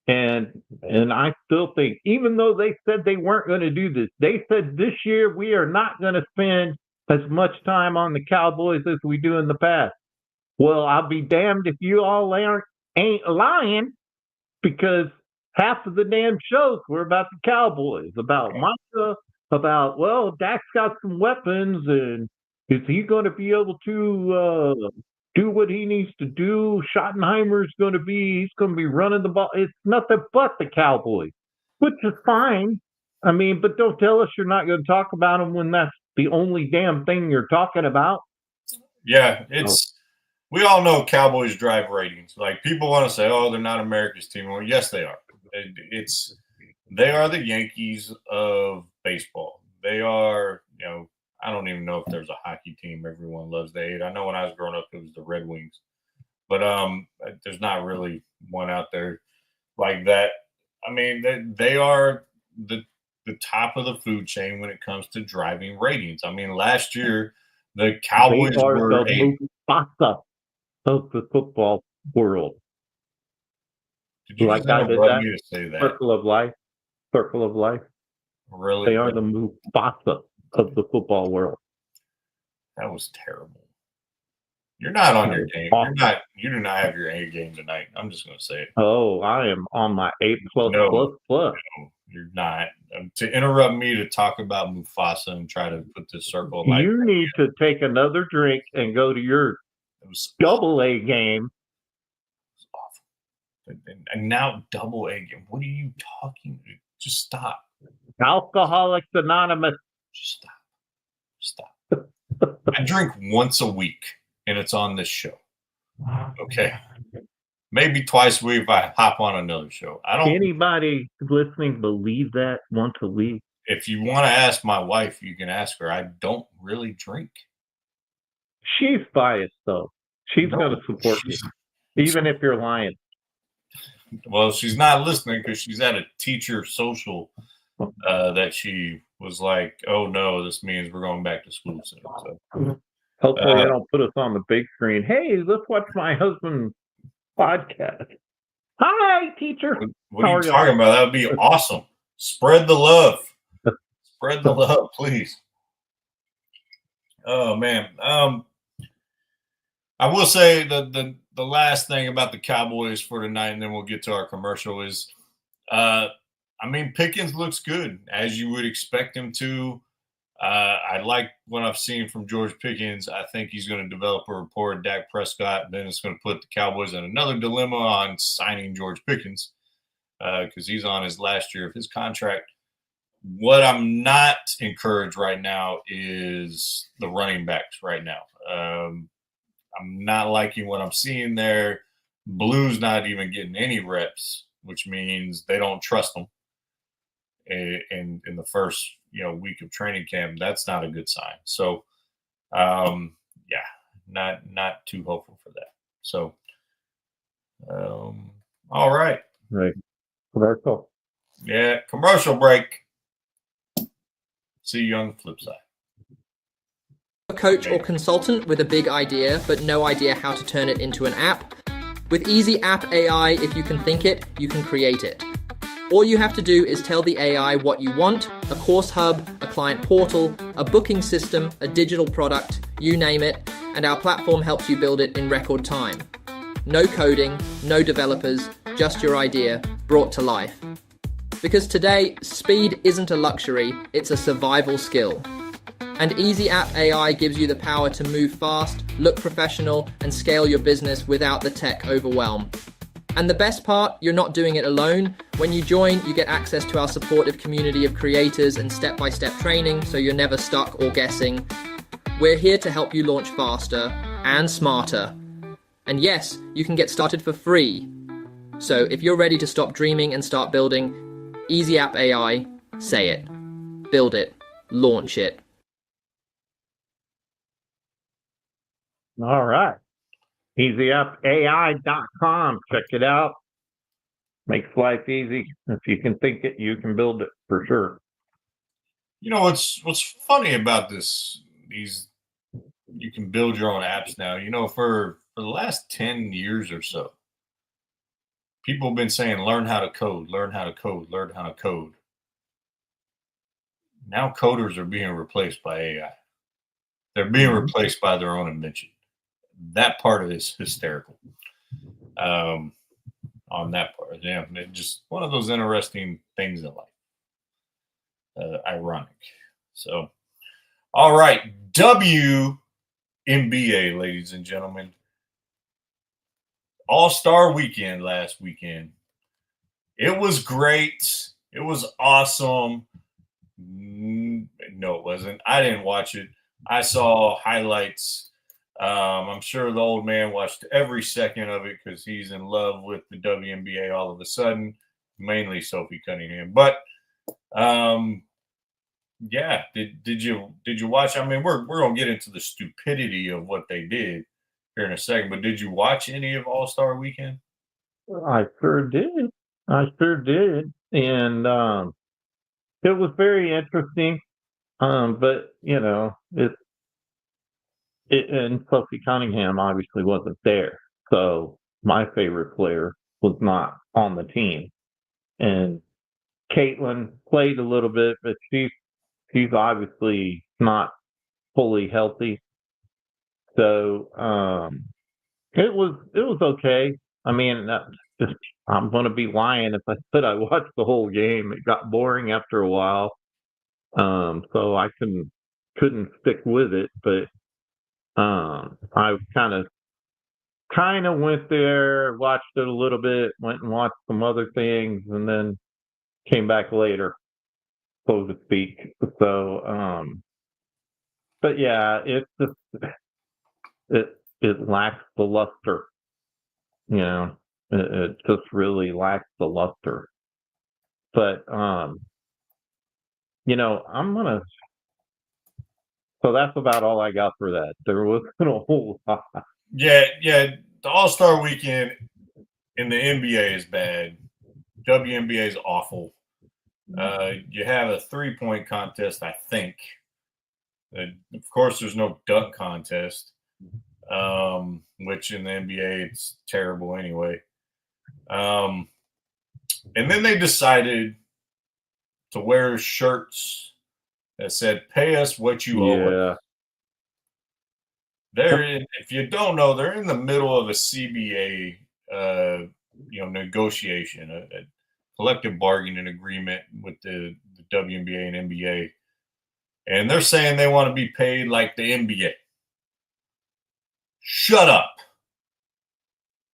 Speaker 9: and I still think, even though they said they weren't going to do this, they said this year we are not going to spend as much time on the Cowboys as we do in the past. Well, I'll be damned if you all ain't lying, because half of the damn shows were about the Cowboys, about Micah, about, well, Dak's got some weapons, and is he going to be able to do what he needs to do? Schottenheimer's he's going to be running the ball. It's nothing but the Cowboys, which is fine. I mean, but don't tell us you're not going to talk about them when that's the only damn thing you're talking about.
Speaker 8: Yeah, we all know Cowboys drive ratings. Like, people want to say, oh, they're not America's team. Well, yes, they are. They are the Yankees of baseball. They are, I don't even know if there's a hockey team everyone loves to hate. I know when I was growing up, it was the Red Wings. But there's not really one out there like that. I mean, they are the top of the food chain when it comes to driving ratings. I mean, last year, the Cowboys were
Speaker 9: the Mufasa of the football world.
Speaker 8: Did you
Speaker 9: like
Speaker 8: just interrupt me to say that?
Speaker 9: Circle of life.
Speaker 8: Really?
Speaker 9: They are the Mufasa of the football world.
Speaker 8: That was terrible. You're not on your game. You do not have your A game tonight. I'm just going to say it.
Speaker 9: Oh, I am on my A+++.
Speaker 8: No, you're not. To interrupt me to talk about Mufasa and try to put this circle of life.
Speaker 9: You need to take another drink and go to your double A game.
Speaker 8: It was awful. And now double A game. What are you talking about? Just stop.
Speaker 9: Alcoholics Anonymous.
Speaker 8: Just stop. I drink once a week, and it's on this show. Okay. Maybe twice a week if I hop on another show.
Speaker 9: Anybody listening believe that once a week?
Speaker 8: If you want to ask my wife, you can ask her. I don't really drink.
Speaker 9: She's biased, though. She's going to support you, even if you're lying.
Speaker 8: Well, she's not listening because she's at a teacher social that she was like, oh, no, this means we're going back to school soon. So,
Speaker 9: hopefully they don't put us on the big screen. Hey, let's watch my husband's podcast. Hi, teacher.
Speaker 8: What are you talking about? That would be awesome. Spread the love. Spread the love, please. Oh, man. I will say the last thing about the Cowboys for tonight, and then we'll get to our commercial, is Pickens looks good, as you would expect him to. I like what I've seen from George Pickens. I think he's going to develop a rapport with Dak Prescott. Then it's going to put the Cowboys in another dilemma on signing George Pickens because he's on his last year of his contract. What I'm not encouraged right now is the running backs right now. I'm not liking what I'm seeing there. Blue's not even getting any reps, which means they don't trust them in the first week of training camp. That's not a good sign. So, not too hopeful for that. So, all right.
Speaker 9: Right. Commercial.
Speaker 8: Yeah, commercial break. See you on the flip side.
Speaker 10: A coach or consultant with a big idea, but no idea how to turn it into an app? With Easy App AI, if you can think it, you can create it. All you have to do is tell the AI what you want: a course hub, a client portal, a booking system, a digital product, you name it, and our platform helps you build it in record time. No coding, no developers, just your idea brought to life. Because today, speed isn't a luxury, it's a survival skill. And Easy App AI gives you the power to move fast, look professional, and scale your business without the tech overwhelm. And the best part, you're not doing it alone. When you join, you get access to our supportive community of creators and step-by-step training, so you're never stuck or guessing. We're here to help you launch faster and smarter. And yes, you can get started for free. So if you're ready to stop dreaming and start building, Easy App AI, say it. Build it. Launch it.
Speaker 9: All right. EasyAppAI.com. Check it out. Makes life easy. If you can think it, you can build it for sure.
Speaker 8: You know what's funny about this? You can build your own apps now. You know, for the last 10 years or so, people have been saying, learn how to code, learn how to code, learn how to code. Now coders are being replaced by AI. They're being replaced by their own invention. That part of it is hysterical. On that part, yeah, just one of those interesting things in life. Ironic. So, all right, WNBA, ladies and gentlemen. All-Star Weekend last weekend. It was great. It was awesome. No, it wasn't. I didn't watch it. I saw highlights. I'm sure the old man watched every second of it because he's in love with the WNBA all of a sudden, mainly Sophie Cunningham. But yeah, did you watch? I mean, we're gonna get into the stupidity of what they did here in a second, but did you watch any of All-Star Weekend?
Speaker 9: I sure did. And it was very interesting. But you know, and Sophie Cunningham obviously wasn't there. So my favorite player was not on the team. And Caitlin played a little bit, but she's obviously not fully healthy. So it was okay. I mean, I'm going to be lying if I said I watched the whole game. It got boring after a while, so I couldn't stick with it. But I kind of went there, watched it a little bit, went and watched some other things, and then came back later, so to speak. So, but yeah, it lacks the luster. You know, it just really lacks the luster. But you know, so that's about all I got for that. There wasn't a whole lot.
Speaker 8: Yeah. The All-Star Weekend in the NBA is bad. WNBA is awful. You have a 3-point contest, I think. Of course, there's no dunk contest, which in the NBA it's terrible anyway. And then they decided to wear shirts that said, "Pay us what you owe us." If you don't know, they're in the middle of a CBA, negotiation, a collective bargaining agreement with the WNBA and NBA, and they're saying they want to be paid like the NBA. Shut up!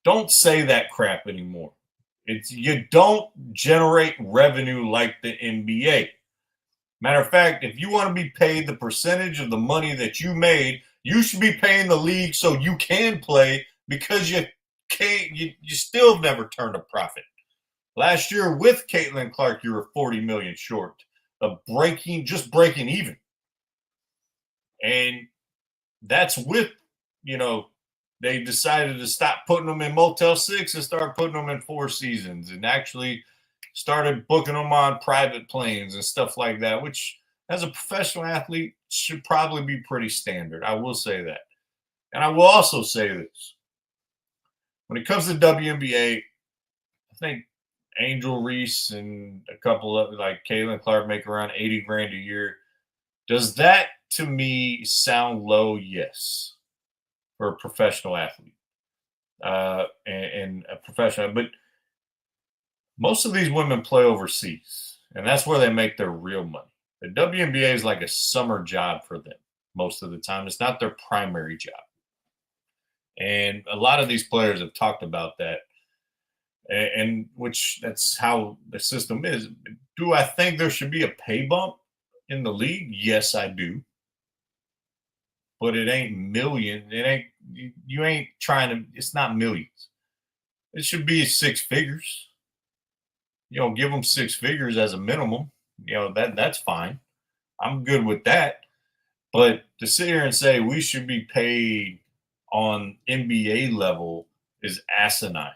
Speaker 8: Don't say that crap anymore. You don't generate revenue like the NBA. Matter of fact, if you want to be paid the percentage of the money that you made, you should be paying the league so you can play, because you still have never turned a profit. Last year with Caitlin Clark, you were $40 million short of breaking even. And that's with, they decided to stop putting them in Motel 6 and start putting them in Four Seasons, and actually started booking them on private planes and stuff like that, which as a professional athlete should probably be pretty standard. I will say that. And I will also say this. When it comes to WNBA, I think Angel Reese and a couple of like Caitlin Clark make around $80,000 a year. Does that to me sound low? Yes. For a professional athlete and a professional, but most of these women play overseas, and that's where they make their real money. The WNBA is like a summer job for them most of the time. It's not their primary job. And a lot of these players have talked about that. and which that's how the system is. Do I think there should be a pay bump in the league? Yes, I do. But it ain't million. It ain't you ain't trying to. It's not millions. It should be 6 figures. Give them 6 figures as a minimum. That's fine. I'm good with that. But to sit here and say we should be paid on NBA level is asinine.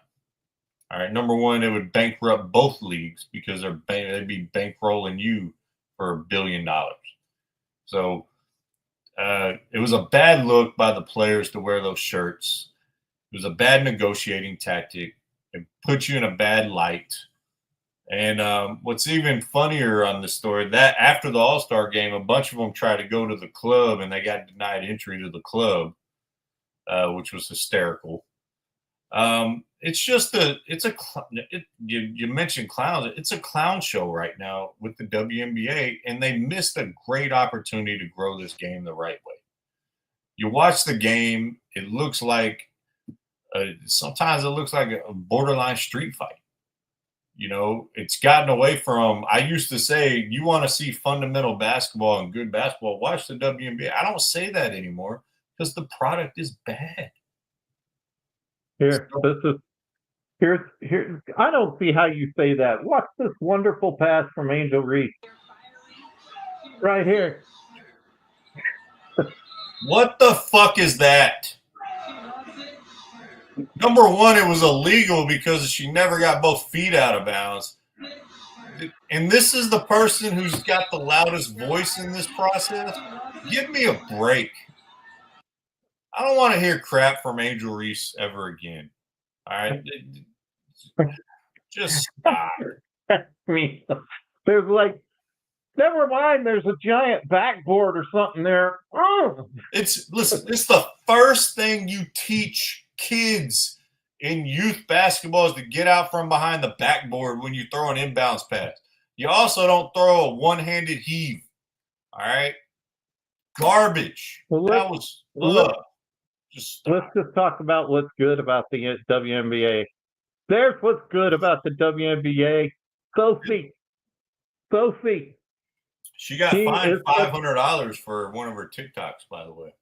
Speaker 8: All right. Number one, it would bankrupt both leagues because they'd be bankrolling you for $1 billion. So it was a bad look by the players to wear those shirts. It was a bad negotiating tactic. It put you in a bad light. And what's even funnier on this story, that after the All-Star game, a bunch of them tried to go to the club and they got denied entry to the club, which was hysterical. It's just you mentioned clowns. It's a clown show right now with the WNBA, and they missed a great opportunity to grow this game the right way. You watch the game, it looks like sometimes it looks like a borderline street fight. It's gotten away from, I used to say, you want to see fundamental basketball and good basketball, watch the WNBA. I don't say that anymore because the product is bad.
Speaker 9: Here, I don't see how you say that. Watch this wonderful pass from Angel Reese. Right here.
Speaker 8: What the fuck is that? Number one, it was illegal because she never got both feet out of bounds. And this is the person who's got the loudest voice in this process? Give me a break. I don't want to hear crap from Angel Reese ever again. All right? Just stop.
Speaker 9: I mean, there's never mind, there's a giant backboard or something there. Oh.
Speaker 8: It's the first thing you teach kids in youth basketball is to get out from behind the backboard when you throw an inbounds pass. You also don't throw a one-handed heave. All right? Garbage. Let's just
Speaker 9: talk about what's good about the WNBA. There's what's good about the WNBA. Sophie.
Speaker 8: She got fined $500 for one of her TikToks, by the way.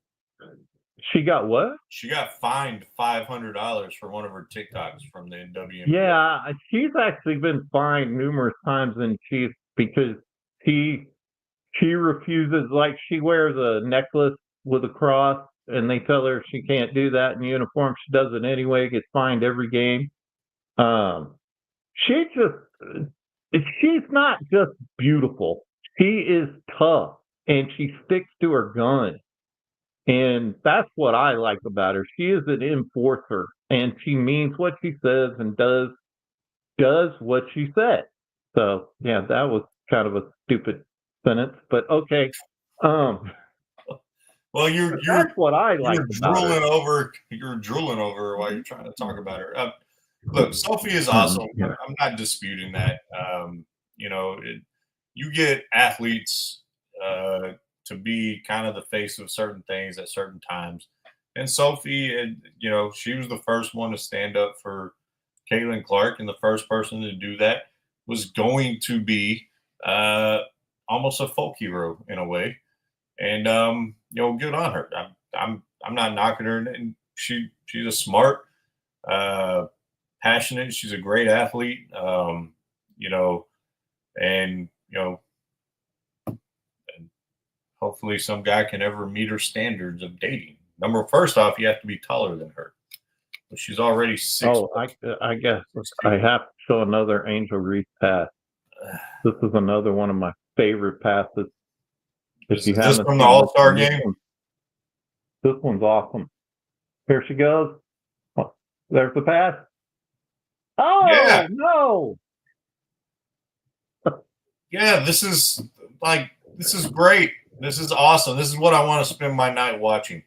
Speaker 9: She got what?
Speaker 8: She got fined $500 for one of her TikToks from the WNBA.
Speaker 9: Yeah, she's actually been fined numerous times because she refuses. Like, she wears a necklace with a cross, and they tell her she can't do that in uniform. She does it anyway. Gets fined every game. She's not just beautiful. She is tough, and she sticks to her gun. And that's what I like about her. She is an enforcer, and she means what she says and does what she said. So, yeah, that was kind of a stupid sentence, but okay.
Speaker 8: Well,
Speaker 9: that's what I like about her.
Speaker 8: You're drooling over her while you're trying to talk about her. Look, Sophie is awesome.
Speaker 9: Yeah.
Speaker 8: I'm not disputing that. You get athletes to be kind of the face of certain things at certain times. And Sophie, she was the first one to stand up for Caitlin Clark, and the first person to do that was going to be almost a folk hero in a way. And good on her. I'm not knocking her, and she's a smart, passionate. She's a great athlete. And hopefully some guy can ever meet her standards of dating. First off, you have to be taller than her. But she's already 6.
Speaker 9: Oh, I guess I have to show another Angel Reese pass. This is another one of my favorite passes.
Speaker 8: Is this from the All-Star game?
Speaker 9: This one's awesome. Here she goes. Oh, there's the pass. Oh, yeah. No.
Speaker 8: Yeah, this is great. This is awesome. This is what I want to spend my night watching.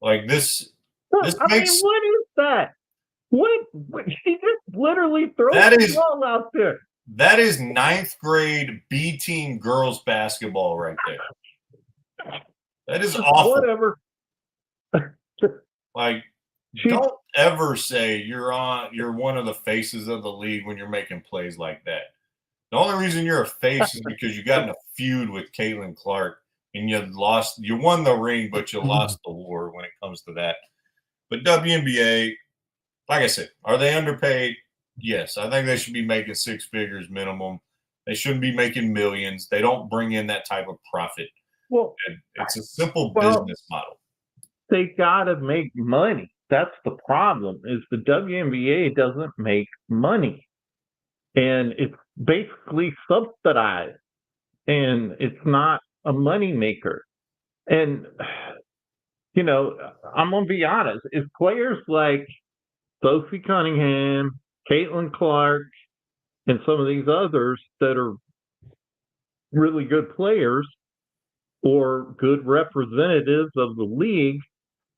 Speaker 8: Like this.
Speaker 9: What is that? What? She just literally throws the ball out there.
Speaker 8: That is 9th grade B team girls basketball right there. That is awful.
Speaker 9: Whatever.
Speaker 8: Like, don't ever say you're one of the faces of the league when you're making plays like that. The only reason you're a face is because you got in a feud with Caitlin Clark and you won the ring, but you lost the war when it comes to that. But WNBA, like I said, are they underpaid? Yes. I think they should be making 6 figures minimum. They shouldn't be making millions. They don't bring in that type of profit.
Speaker 9: Well,
Speaker 8: it's a simple business model.
Speaker 9: They got to make money. That's the problem, is the WNBA doesn't make money. And it's basically subsidized. And it's not a money maker. And, you know, I'm going to be honest. If players like Sophie Cunningham, Caitlin Clark, and some of these others that are really good players or good representatives of the league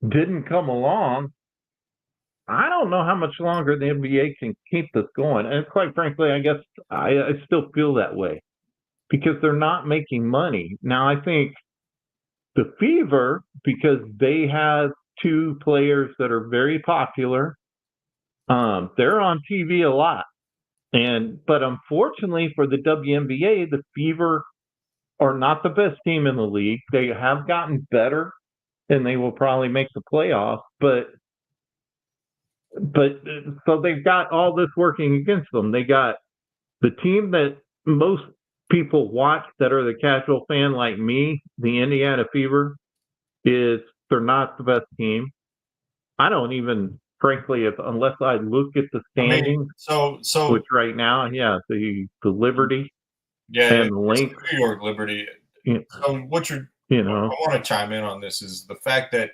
Speaker 9: didn't come along, I don't know how much longer the NBA can keep this going. And quite frankly, I guess I still feel that way because they're not making money. Now, I think the Fever, because they have 2 players that are very popular, they're on TV a lot. But unfortunately for the WNBA, the Fever are not the best team in the league. They have gotten better, and they will probably make the playoffs. But so they've got all this working against them. They got the team that most people watch that are the casual fan like me, the Indiana Fever, they're not the best team. I don't even, frankly, unless I look at the standings,
Speaker 8: so
Speaker 9: which right now, the Liberty,
Speaker 8: and
Speaker 9: the Lynx,
Speaker 8: New York Liberty. So what I want to chime in on this is the fact that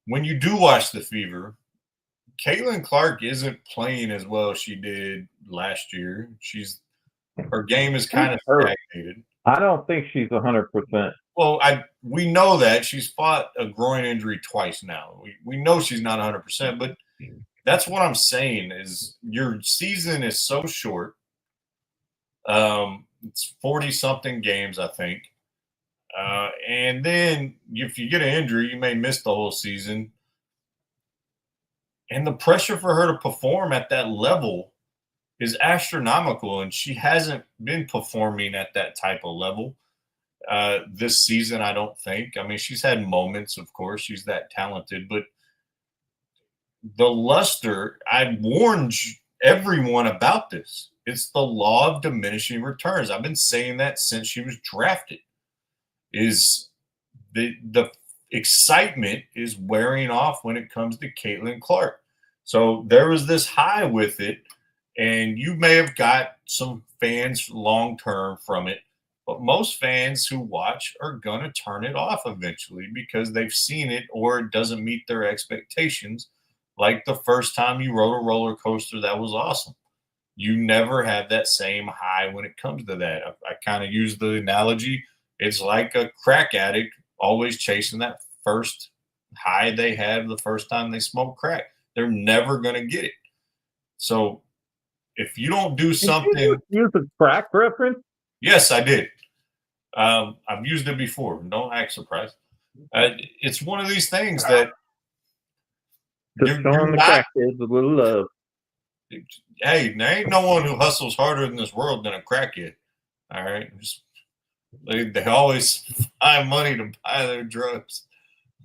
Speaker 8: when you do watch the Fever, Caitlin Clark isn't playing as well as she did last year. Her game is kind of stagnated.
Speaker 9: I don't think she's 100%.
Speaker 8: Well, we know that she's fought a groin injury twice now. We know she's not 100%, but that's what I'm saying is your season is so short. It's 40-something games, I think. And then if you get an injury, you may miss the whole season. And the pressure for her to perform at that level is astronomical, and she hasn't been performing at that type of level this season, I don't think. I mean, she's had moments, of course. She's that talented. But the luster, I warned everyone about this. It's the law of diminishing returns. I've been saying that since she was drafted. Is the excitement is wearing off when it comes to Caitlin Clark. So there was this high with it, and you may have got some fans long-term from it, but most fans who watch are going to turn it off eventually because they've seen it or it doesn't meet their expectations. Like the first time you rode a roller coaster, that was awesome. You never have that same high when it comes to that. I kind of use the analogy. It's like a crack addict always chasing that first high they had the first time they smoked crack. They're never going to get it. So if you don't do something.
Speaker 9: Did you use a crack reference?
Speaker 8: Yes, I did. I've used it before. Don't act surprised. It's one of these things that.
Speaker 9: Just showing the crackheads a little love.
Speaker 8: Hey, there ain't no one who hustles harder in this world than a crackhead. All right. They always find money to buy their drugs.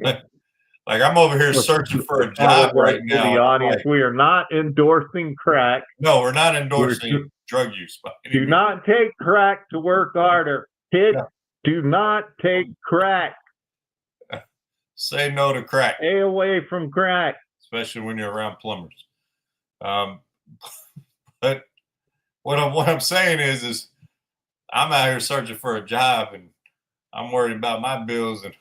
Speaker 8: Like I'm over here searching for a job right now.
Speaker 9: The audience, we are not endorsing crack.
Speaker 8: No, we're not endorsing drug use.
Speaker 9: Do not take crack to work harder. Kids, do not take crack.
Speaker 8: Say no to crack.
Speaker 9: Stay away from crack.
Speaker 8: Especially when you're around plumbers. But what I'm saying is I'm out here searching for a job and I'm worried about my bills, and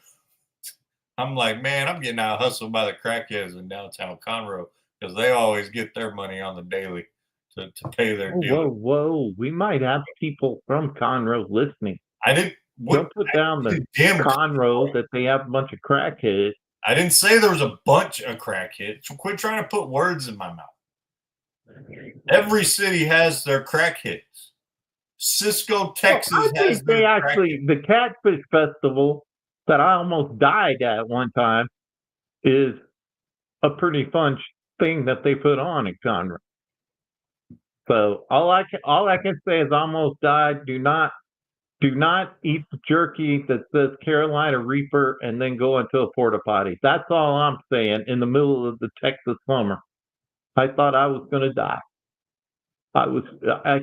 Speaker 8: I'm like, man, I'm getting out hustled by the crackheads in downtown Conroe because they always get their money on the daily to pay their deal.
Speaker 9: Whoa. We might have people from Conroe listening. Don't put down the Conroe that they have a bunch of crackheads.
Speaker 8: I didn't say there was a bunch of crackheads. Quit trying to put words in my mouth. Every city has their crackheads. Cisco, Texas.
Speaker 9: I think the Catfish Festival that I almost died at one time is a pretty fun thing that they put on at Conroe. So all I can say is almost died. Do not eat the jerky that says Carolina Reaper and then go into a porta potty. That's all I'm saying. In the middle of the Texas summer, I thought I was going to die. I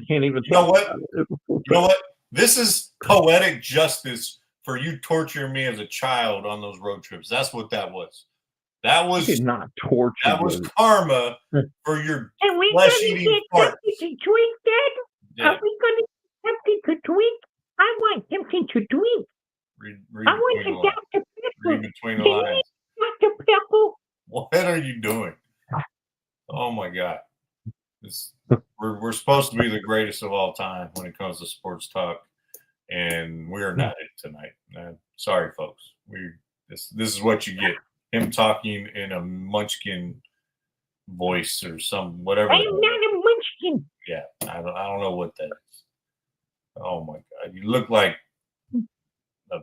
Speaker 9: can't even.
Speaker 8: You know what? You know what? This is poetic justice for you torturing me as a child on those road trips. That's what that was. That was
Speaker 9: I did not torture.
Speaker 8: That was karma for your
Speaker 11: Are we
Speaker 8: flesh-eating
Speaker 11: going to
Speaker 8: farts.
Speaker 11: get something to drink, Dad?
Speaker 8: Yeah.
Speaker 11: Are we going to get something to drink? I want something to drink.
Speaker 8: Read
Speaker 11: I want
Speaker 8: between
Speaker 11: a
Speaker 8: the lines.
Speaker 11: Dr. Pepper.
Speaker 8: Read between the
Speaker 11: Can you
Speaker 8: lines.
Speaker 11: make Dr. Pepper?
Speaker 8: What are you doing? Oh my God. We're supposed to be the greatest of all time when it comes to sports talk, and we're not it tonight. Sorry, folks. This is what you get. Him talking in a munchkin voice or some whatever.
Speaker 11: I am not a munchkin.
Speaker 8: Yeah, I don't know what that is. Oh my God, you look like a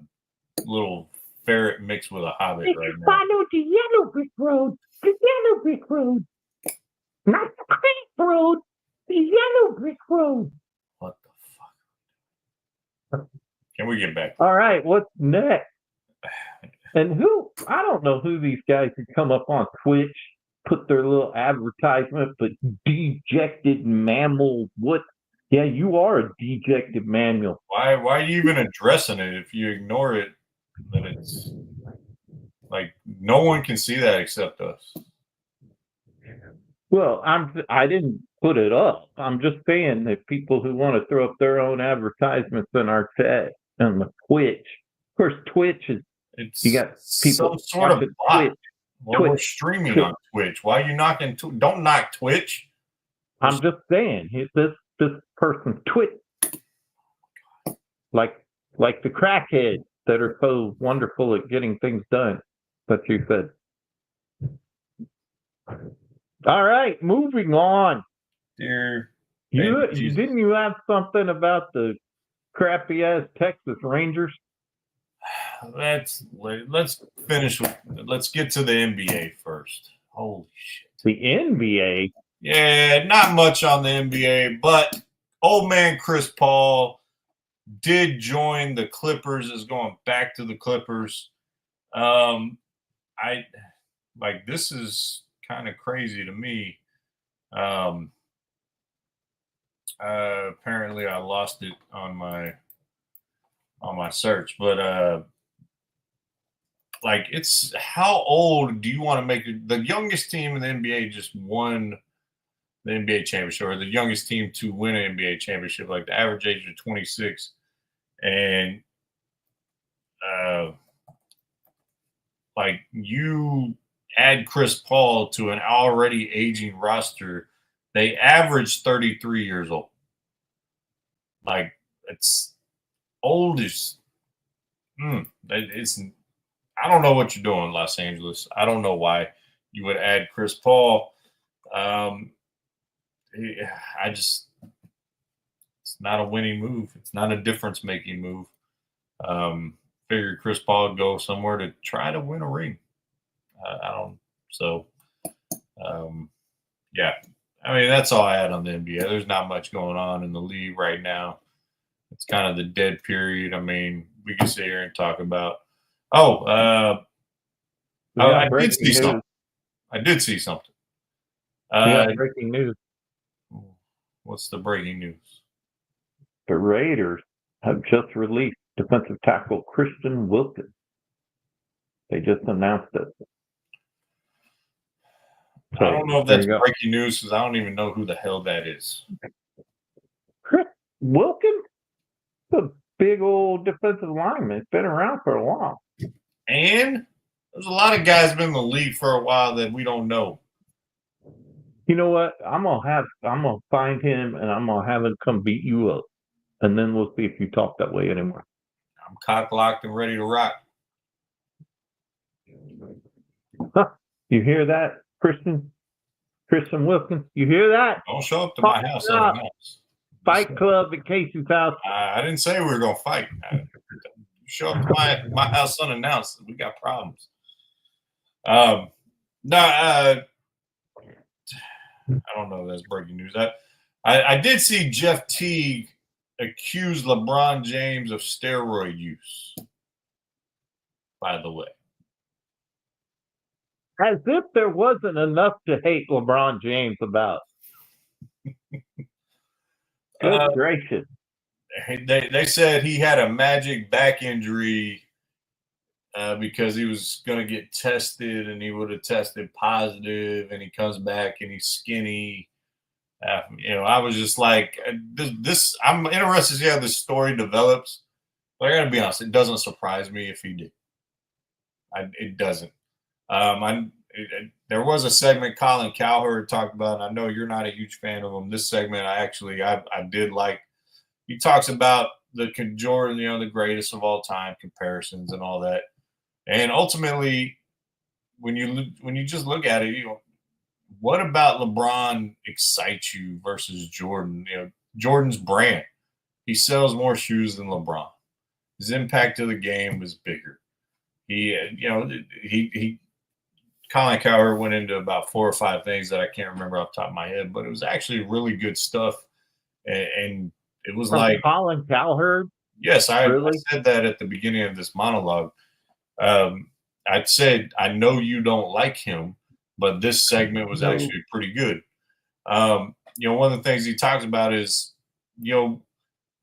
Speaker 8: little ferret mixed with a hobbit
Speaker 11: Let's
Speaker 8: right now.
Speaker 11: follow the yellow brick road. The yellow brick road. Not the creek road. The yellow brick road.
Speaker 8: What the fuck? Can we get back?
Speaker 9: All right, what's next? And I don't know who these guys who come up on Twitch, put their little advertisement, but dejected mammal. What? Yeah, you are a dejected mammal.
Speaker 8: Why are you even addressing it if you ignore it? That it's like no one can see that except us.
Speaker 9: Well, I didn't put it up. I'm just saying that people who want to throw up their own advertisements in our chat on the Twitch. Of course, Twitch is. You got people
Speaker 8: some sort of bot.
Speaker 9: Twitch.
Speaker 8: Well, we're streaming on Twitch. Why are you knocking? Don't knock Twitch.
Speaker 9: I'm just saying this person Twitch, like the crackheads that are so wonderful at getting things done. That you said. All right, moving on.
Speaker 8: Dear,
Speaker 9: Didn't you have something about the crappy ass Texas Rangers?
Speaker 8: Let's finish with. Let's get to the NBA first. Holy shit!
Speaker 9: The NBA.
Speaker 8: Yeah, not much on the NBA, but old man Chris Paul did join the Clippers. Is going back to the Clippers. This is kind of crazy to me. Apparently I lost it on my search, but it's how old do you want to make it? The youngest team in the NBA just won the NBA championship, or the youngest team to win an NBA championship. Like the average age of 26, and you add Chris Paul to an already aging roster, they average 33 years old. Like it's old as it's. I don't know what you're doing, Los Angeles. I don't know why you would add Chris Paul. It's not a winning move. It's not a difference-making move. Figured Chris Paul would go somewhere to try to win a ring. Yeah. I mean, that's all I had on the NBA. There's not much going on in the league right now. It's kind of the dead period. I mean, we can sit here and talk about. I did see something.
Speaker 9: Breaking news.
Speaker 8: What's the breaking news?
Speaker 9: The Raiders have just released defensive tackle Christian Wilkins. They just announced it.
Speaker 8: So, I don't know if that's breaking news because I don't even know who the hell that is.
Speaker 9: Chris Wilkins? A big old defensive lineman. It's been around for a while.
Speaker 8: And there's a lot of guys been in the league for a while that we don't know.
Speaker 9: You know what? I'm gonna find him and I'm gonna have him come beat you up. And then we'll see if you talk that way anymore.
Speaker 8: I'm cock locked and ready to rock.
Speaker 9: Huh. You hear that, Christian Wilkins? You hear that?
Speaker 8: Don't show up to my house unannounced.
Speaker 9: Fight Club at Casey's house.
Speaker 8: I didn't say we were gonna fight. Show up to my house unannounced. We got problems. No, I don't know if that's breaking news. I did see Jeff Teague accuse LeBron James of steroid use, by the way.
Speaker 9: As if there wasn't enough to hate LeBron James about. Good gracious.
Speaker 8: They said he had a magic back injury because he was going to get tested and he would have tested positive, and he comes back and he's skinny. I was just like, this. I'm interested to see how this story develops. But I got to be honest, it doesn't surprise me if he did. It doesn't. There was a segment Colin Cowherd talked about, and I know you're not a huge fan of him. This segment, I did like. He talks about the Jordan, the greatest of all time comparisons and all that. And ultimately, when you just look at it, what about LeBron excites you versus Jordan? Jordan's brand. He sells more shoes than LeBron. His impact to the game is bigger. Colin Cowherd went into about 4 or 5 things that I can't remember off the top of my head, but it was actually really good stuff. And it was
Speaker 9: From
Speaker 8: like
Speaker 9: Colin Cowherd.
Speaker 8: Yes, I said that at the beginning of this monologue. I said, I know you don't like him, but this segment was actually pretty good. One of the things he talks about is,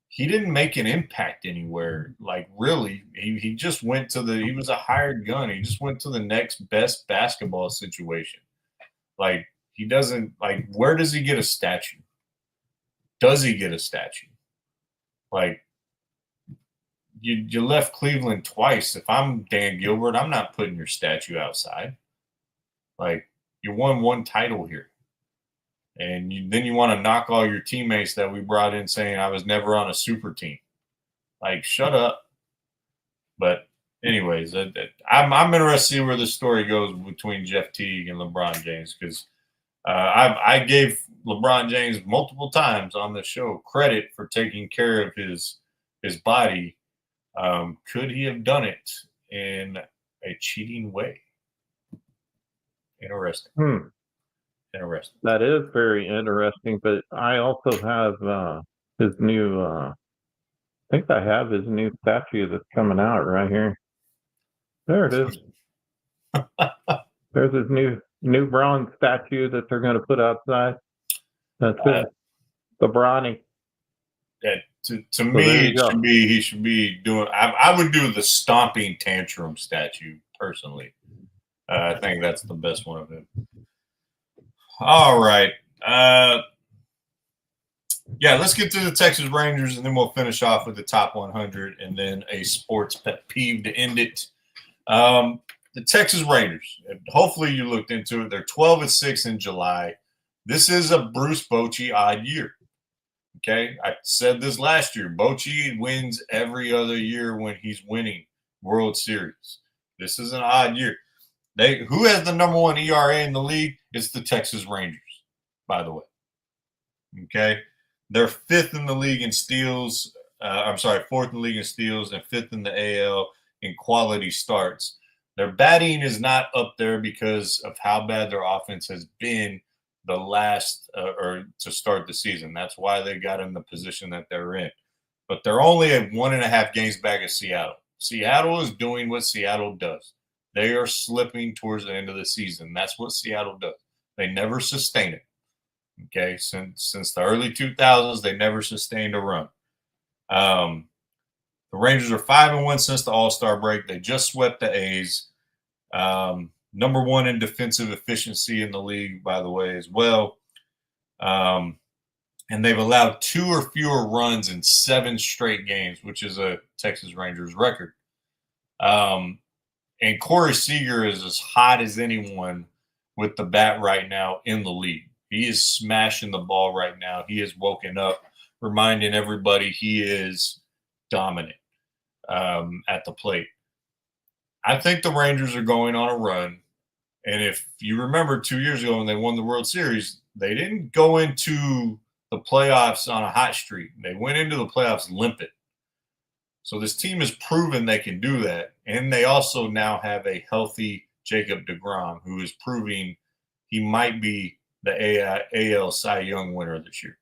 Speaker 8: he didn't make an impact anywhere. Like, really, he just went to he was a hired gun. He just went to the next best basketball situation. Like, he doesn't, like, where does he get a statue? Does he get a statue? Like, you left Cleveland twice. If I'm Dan Gilbert, I'm not putting your statue outside. Like, you won 1 title here. And then you want to knock all your teammates that we brought in saying I was never on a super team. Like, shut up. But anyways, I'm interested to see where the story goes between Jeff Teague and LeBron James, because I gave LeBron James multiple times on the show credit for taking care of his body. Could he have done it in a cheating way? Interesting. Interesting.
Speaker 9: That is very interesting. But I also have his new. I think I have his new statue that's coming out right here. There it is. There's his new bronze statue that they're going to put outside. That's it. The Bronny.
Speaker 8: Yeah, to me, he should be doing. I would do the stomping tantrum statue personally. I think that's the best one of him. All right. Let's get to the Texas Rangers, and then we'll finish off with the top 100 and then a sports pet peeve to end it. The Texas Rangers, hopefully you looked into it. They're 12-6 in July. This is a Bruce Bochy odd year. Okay, I said this last year. Bochy wins every other year when he's winning World Series. This is an odd year. Who has the number 1 ERA in the league? It's the Texas Rangers, by the way. Okay, they're 5th in the league in steals. 4th in the league in steals and 5th in the AL in quality starts. Their batting is not up there because of how bad their offense has been the last or to start the season. That's why they got in the position that they're in. But they're only at 1.5 games back of Seattle. Seattle is doing what Seattle does. They are slipping towards the end of the season. That's what Seattle does. They never sustain it. Okay, since the early 2000s, they never sustained a run. The Rangers are 5-1 since the All-Star break. They just swept the A's. Number 1 in defensive efficiency in the league, by the way, as well. And they've allowed 2 or fewer runs in 7 straight games, which is a Texas Rangers record. And Corey Seager is as hot as anyone with the bat right now in the league. He is smashing the ball right now. He is woken up, reminding everybody he is dominant at the plate. I think the Rangers are going on a run. And if you remember 2 years ago when they won the World Series, they didn't go into the playoffs on a hot streak. They went into the playoffs limping. So this team has proven they can do that. And they also now have a healthy Jacob deGrom, who is proving he might be the AL Cy Young winner this year.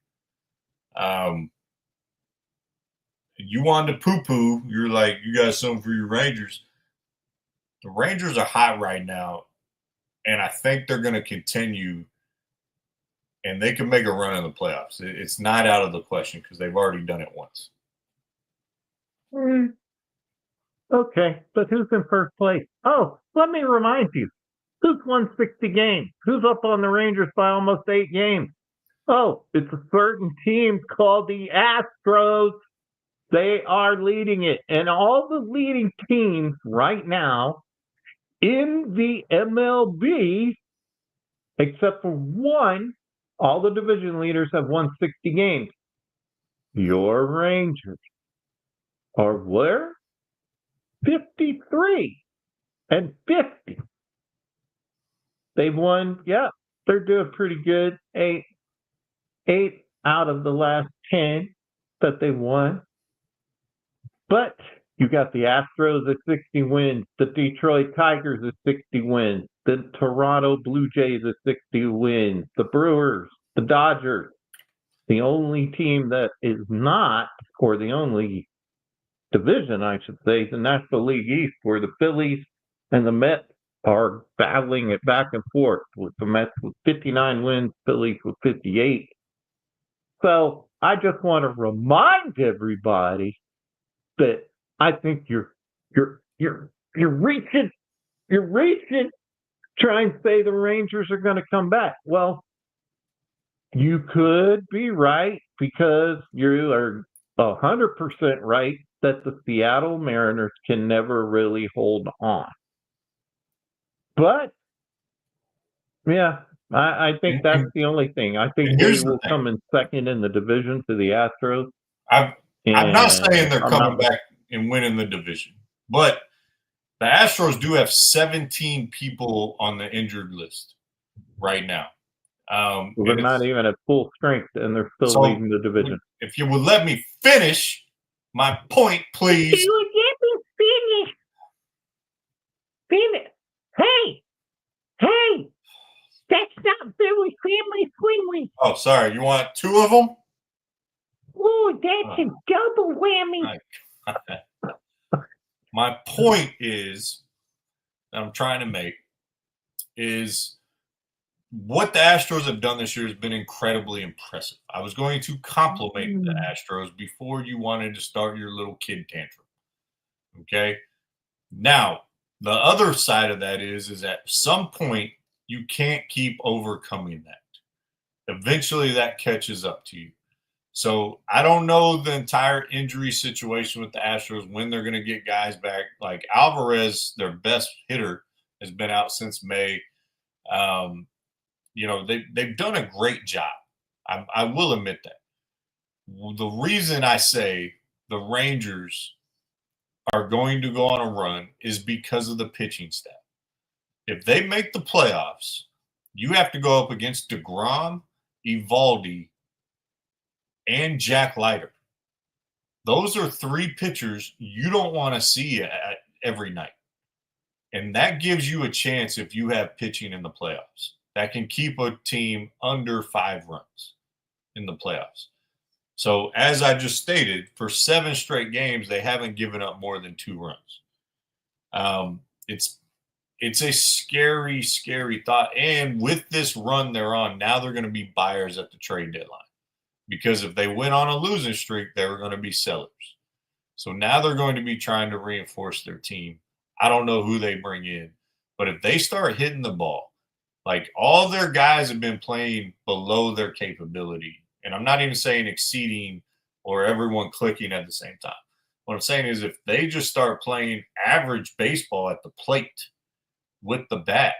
Speaker 8: You wanted to poo-poo. You're like, you got something for your Rangers. The Rangers are hot right now, and I think they're going to continue, and they can make a run in the playoffs. It's not out of the question because they've already done it once.
Speaker 9: Okay, but who's in first place? Oh, let me remind you. Who's won 60 games? Who's up on the Rangers by almost 8 games? Oh, it's a certain team called the Astros. They are leading it. And all the leading teams right now in the MLB, except for one, all the division leaders have won 60 games. Your Rangers are where? 53 and 50. They've won, they're doing pretty good. Eight out of the last 10 that they won. But you got the Astros at 60 wins, the Detroit Tigers at 60 wins, the Toronto Blue Jays at 60 wins, the Brewers, the Dodgers. The only team that is not, or the only division, I should say, is the National League East, where the Phillies and the Mets are battling it back and forth, with the Mets with 59 wins, Phillies with 58. So I just want to remind everybody that I think you're reaching, trying to say the Rangers are going to come back. Well, you could be right, because you are 100% right that the Seattle Mariners can never really hold on. But yeah, I think that's the only thing. I think they will come in second in the division to the Astros.
Speaker 8: I'm not saying they're coming back and winning the division, but the Astros do have 17 people on the injured list right now.
Speaker 9: They're not even at full strength, and they're still leading the division.
Speaker 8: If you would let me finish my point, please.
Speaker 11: You would let me finish. Finish. Hey, that's not very family friendly.
Speaker 8: Oh, sorry. You want 2 of them?
Speaker 11: Oh, that's a double whammy.
Speaker 8: My point is, that I'm trying to make, is what the Astros have done this year has been incredibly impressive. I was going to compliment the Astros before you wanted to start your little kid tantrum. Okay? Now, the other side of that is at some point, you can't keep overcoming that. Eventually, that catches up to you. So I don't know the entire injury situation with the Astros, when they're going to get guys back. Like Alvarez, their best hitter, has been out since May. They've done a great job. I will admit that. The reason I say the Rangers are going to go on a run is because of the pitching staff. If they make the playoffs, you have to go up against deGrom, Eovaldi, and Jack Leiter. Those are 3 pitchers you don't want to see every night. And that gives you a chance if you have pitching in the playoffs. That can keep a team under 5 runs in the playoffs. So as I just stated, for 7 straight games, they haven't given up more than 2 runs. It's a scary, scary thought. And with this run they're on, now they're going to be buyers at the trade deadline. Because if they went on a losing streak, they were going to be sellers. So now they're going to be trying to reinforce their team. I don't know who they bring in. But if they start hitting the ball, like all their guys have been playing below their capability. And I'm not even saying exceeding or everyone clicking at the same time. What I'm saying is if they just start playing average baseball at the plate with the bat,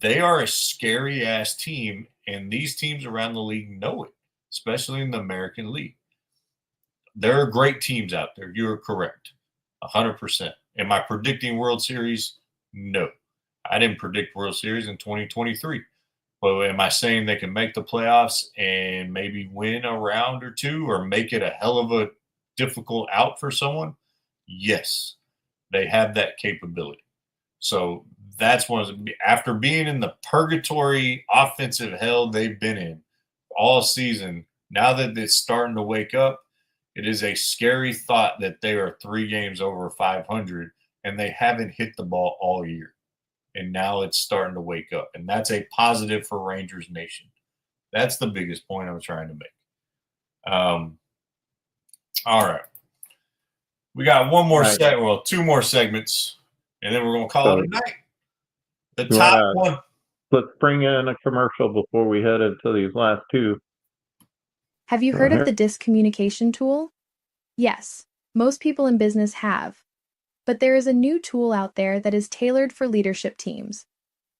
Speaker 8: they are a scary-ass team, and these teams around the league know it, especially in the American League. There are great teams out there. You are correct, 100%. Am I predicting World Series? No. I didn't predict World Series in 2023. But am I saying they can make the playoffs and maybe win a round or 2 or make it a hell of a difficult out for someone? Yes, they have that capability. So that's after being in the purgatory offensive hell they've been in all season. Now that it's starting to wake up, it is a scary thought that they are 3 games over 500 and they haven't hit the ball all year. And now it's starting to wake up. And that's a positive for Rangers Nation. That's the biggest point I'm trying to make. All right. We got one more two more segments, and then we're going to call it a night. The top one.
Speaker 9: Let's bring in a commercial before we head into these last two.
Speaker 12: Have you heard of the DISC communication tool? Yes, most people in business have. But there is a new tool out there that is tailored for leadership teams.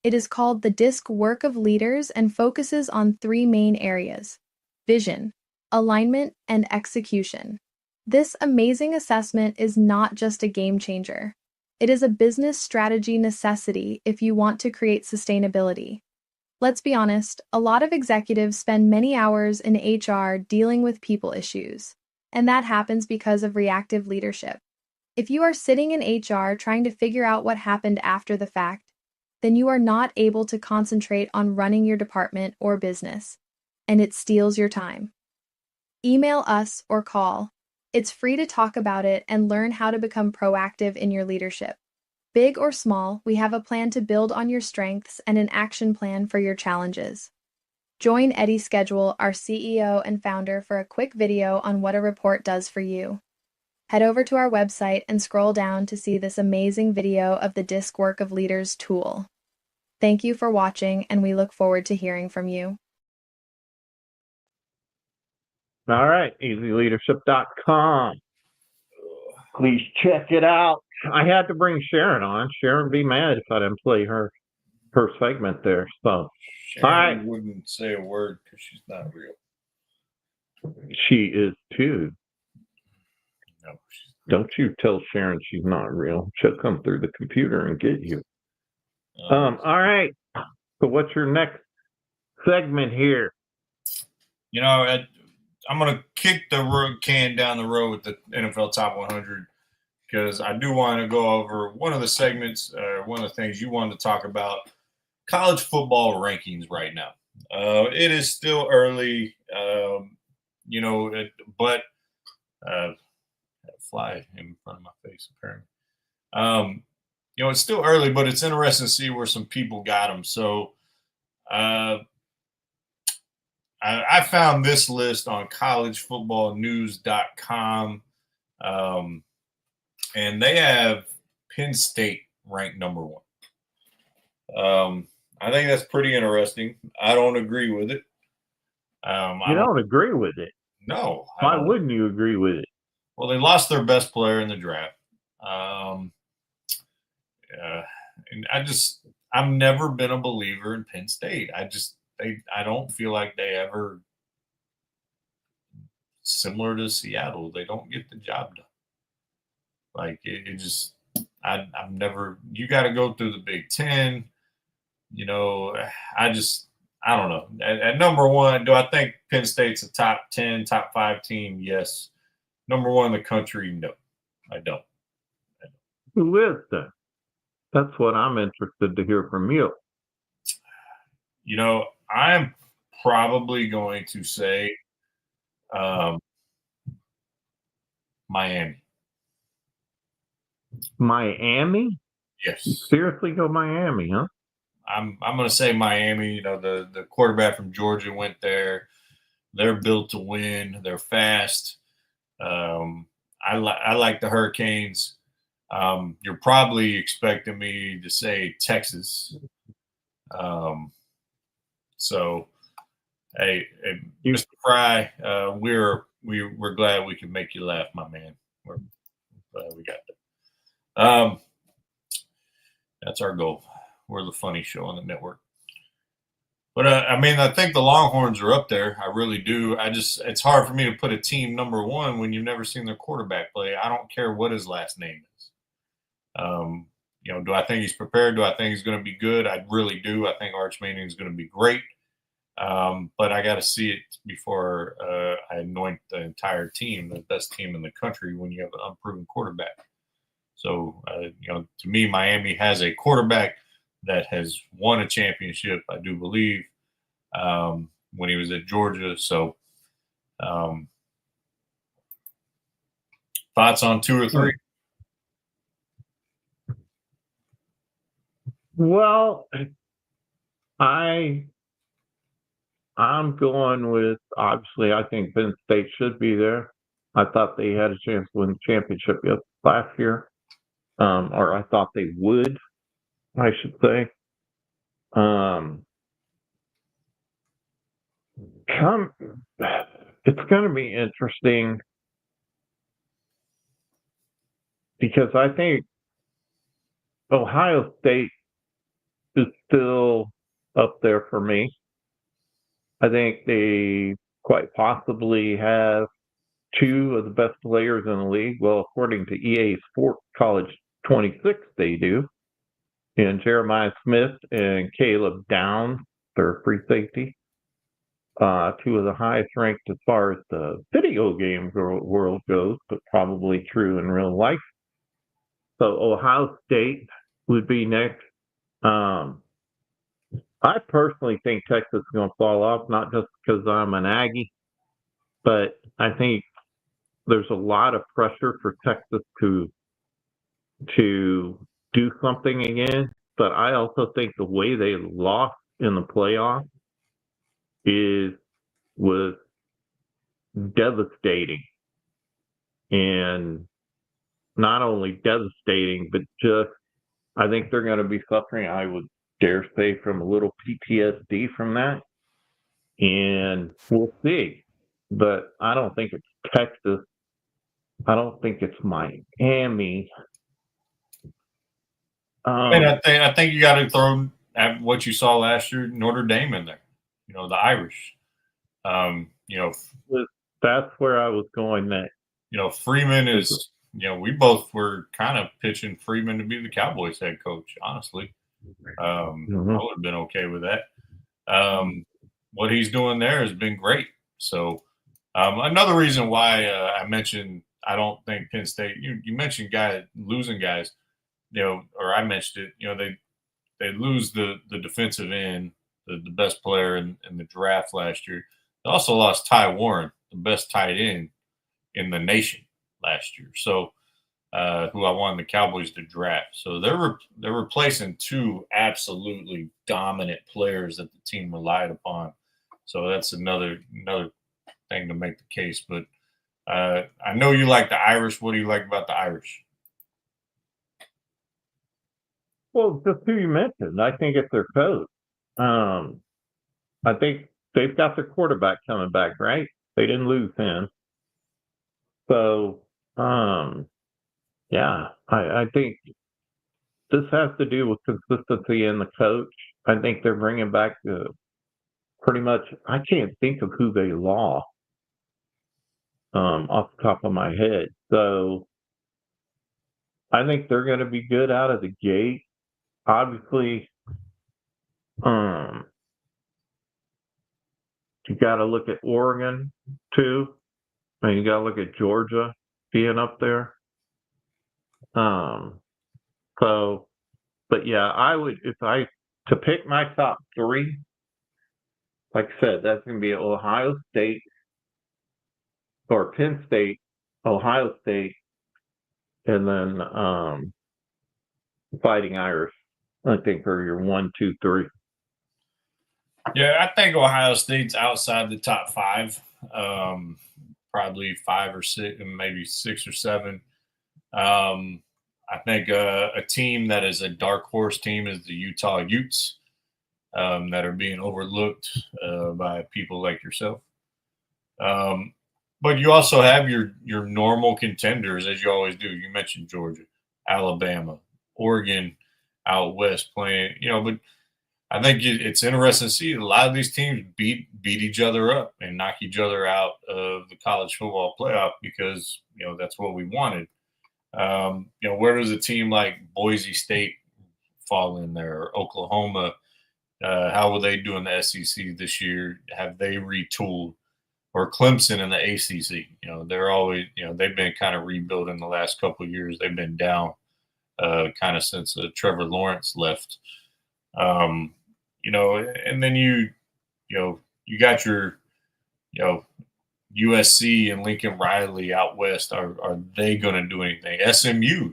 Speaker 12: It is called the DISC Work of Leaders and focuses on 3 main areas: vision, alignment, and execution. This amazing assessment is not just a game changer. It is a business strategy necessity if you want to create sustainability. Let's be honest, a lot of executives spend many hours in HR dealing with people issues, and that happens because of reactive leadership. If you are sitting in HR trying to figure out what happened after the fact, then you are not able to concentrate on running your department or business, and it steals your time. Email us or call. It's free to talk about it and learn how to become proactive in your leadership. Big or small, we have a plan to build on your strengths and an action plan for your challenges. Join Eddie Schedule, our CEO and founder, for a quick video on what a report does for you. Head over to our website and scroll down to see this amazing video of the DISC Work of Leaders tool. Thank you for watching, and we look forward to hearing from you.
Speaker 9: All right, easyleadership.com. Please check it out. I had to bring Sharon on. Sharon would be mad if I didn't play her segment there. So,
Speaker 8: Sharon
Speaker 9: all right.
Speaker 8: wouldn't say a word because she's not real.
Speaker 9: She is too.
Speaker 8: No,
Speaker 9: don't you tell Sharon she's not real. She'll come through the computer and get you. All right. So what's your next segment here?
Speaker 8: You know, I'm going to kick the can down the road with the NFL Top 100 because I do want to go over one of the segments, one of the things you wanted to talk about, college football rankings right now. It is still early, but fly in front of my face, apparently. It's still early, but it's interesting to see where some people got them. So I found this list on collegefootballnews.com, and they have Penn State ranked number 1. I think that's pretty interesting. I don't agree with it.
Speaker 9: You don't agree with it?
Speaker 8: No.
Speaker 9: Why wouldn't you agree with it?
Speaker 8: Well, they lost their best player in the draft. And I've never been a believer in Penn State. I don't feel like they ever, similar to Seattle, they don't get the job done. Like I've never, you got to go through the Big Ten. I don't know. At number 1, do I think Penn State's a top 10, top 5 team? Yes. Number 1 in the country? No, I don't.
Speaker 9: Who is that? That's what I'm interested to hear from you.
Speaker 8: I'm probably going to say Miami.
Speaker 9: Miami?
Speaker 8: Yes.
Speaker 9: Seriously, go Miami, huh?
Speaker 8: I'm going to say Miami. The quarterback from Georgia went there. They're built to win. They're fast. I like the Hurricanes. You're probably expecting me to say Texas. So, hey, Mr. Fry, we're glad we could make you laugh, my man. We're glad we got that. That's our goal. We're the funny show on the network. But I think the Longhorns are up there. I really do. It's hard for me to put a team number 1 when you've never seen their quarterback play. I don't care what his last name is. Do I think he's prepared? Do I think he's going to be good? I really do. I think Arch Manning is going to be great. But I got to see it before I anoint the entire team, the best team in the country, when you have an unproven quarterback. So, to me, Miami has a quarterback that has won a championship, I do believe, when he was at Georgia. So, thoughts on 2 or 3?
Speaker 9: Well, I'm going with, obviously, I think Penn State should be there. I thought they had a chance to win the championship last year, or I thought they would, I should say. It's going to be interesting because I think Ohio State is still up there for me. I think they quite possibly have 2 of the best players in the league. Well, according to EA Sports College 26, they do. And Jeremiah Smith and Caleb Downs, their free safety. 2 of the highest ranked as far as the video game world goes, but probably true in real life. So Ohio State would be next. I personally think Texas is going to fall off, not just because I'm an Aggie, but I think there's a lot of pressure for Texas to do something again. But I also think the way they lost in the playoffs was devastating. And not only devastating, but just I think they're going to be suffering, I would dare say, from a little PTSD from that. And we'll see. But I don't think it's Texas. I don't think it's Miami.
Speaker 8: And I think you got to throw at what you saw last year, Notre Dame in there. You know, the Irish. You know,
Speaker 9: that's where I was going next.
Speaker 8: You know, Freeman is. You know, we both were kind of pitching Freeman to be the Cowboys head coach. Honestly, I would have been okay with that. What he's doing there has been great. So another reason why I mentioned I don't think Penn State. You mentioned losing guys. You know, or I mentioned it. You know, they lose the defensive end, the best player in the draft last year. They also lost Ty Warren, the best tight end in the nation last year. So, who I wanted the Cowboys to draft. So they're replacing 2 absolutely dominant players that the team relied upon. So that's another thing to make the case. But I know you like the Irish. What do you like about the Irish?
Speaker 9: Well, just who you mentioned, I think it's their coach. I think they've got their quarterback coming back, right? They didn't lose him. So, yeah, I think this has to do with consistency in the coach. I think they're bringing back pretty much, I can't think of who they lost off the top of my head. So I think they're going to be good out of the gate. Obviously, you got to look at Oregon too, and you got to look at Georgia being up there. So, but yeah, I would, to pick my top 3, like I said, that's going to be Ohio State or Penn State, Ohio State, and then Fighting Irish, I think, are your 1, 2, 3.
Speaker 8: Yeah, I think Ohio State's outside the top 5, probably 5 or 6, maybe 6 or 7. I think a team that is a dark horse team is the Utah Utes, that are being overlooked by people like yourself. But you also have your normal contenders, as you always do. You mentioned Georgia, Alabama, Oregon out west playing, you know, but I think it's interesting to see a lot of these teams beat each other up and knock each other out of the college football playoff because, you know, that's what we wanted. You know, where does a team like Boise State fall in there, or Oklahoma? How will they do in the SEC this year? Have they retooled? Or Clemson in the ACC? You know, they're always, you know, they've been kind of rebuilding the last couple of years. They've been down kind of since Trevor Lawrence left. You know, and then you got your, USC and Lincoln Riley out west. Are they going to do anything? SMU,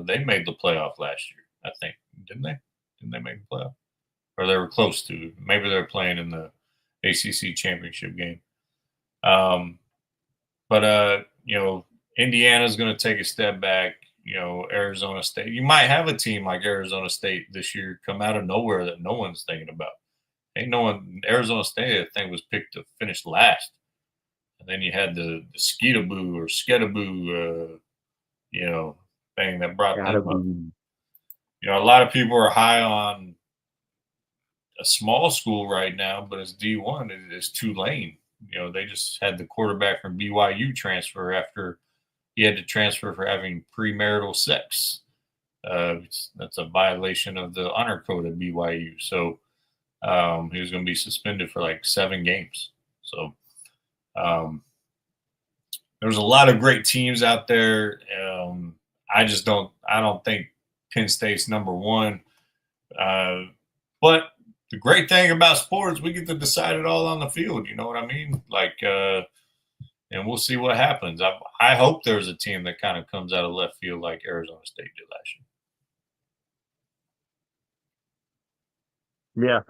Speaker 8: they made the playoff last year, I think, didn't they? Didn't they make the playoff? Or they were close to. Maybe they're playing in the ACC championship game. But Indiana's going to take a step back. Arizona State. You might have a team like Arizona State this year come out of nowhere that no one's thinking about. Ain't no one. Arizona State, I think, was picked to finish last. And then you had the Skeetaboo or Sketaboo, thing that brought them up. A lot of people are high on a small school right now, but it's D1. It's Tulane. They just had the quarterback from BYU transfer after he had to transfer for having premarital sex. That's a violation of the honor code at BYU. So he was going to be suspended for like 7 games. So there's a lot of great teams out there. I don't think Penn State's number one. But the great thing about sports, we get to decide it all on the field. You know what I mean? And we'll see what happens. I hope there's a team that kind of comes out of left field like Arizona State did last year.
Speaker 9: Yeah,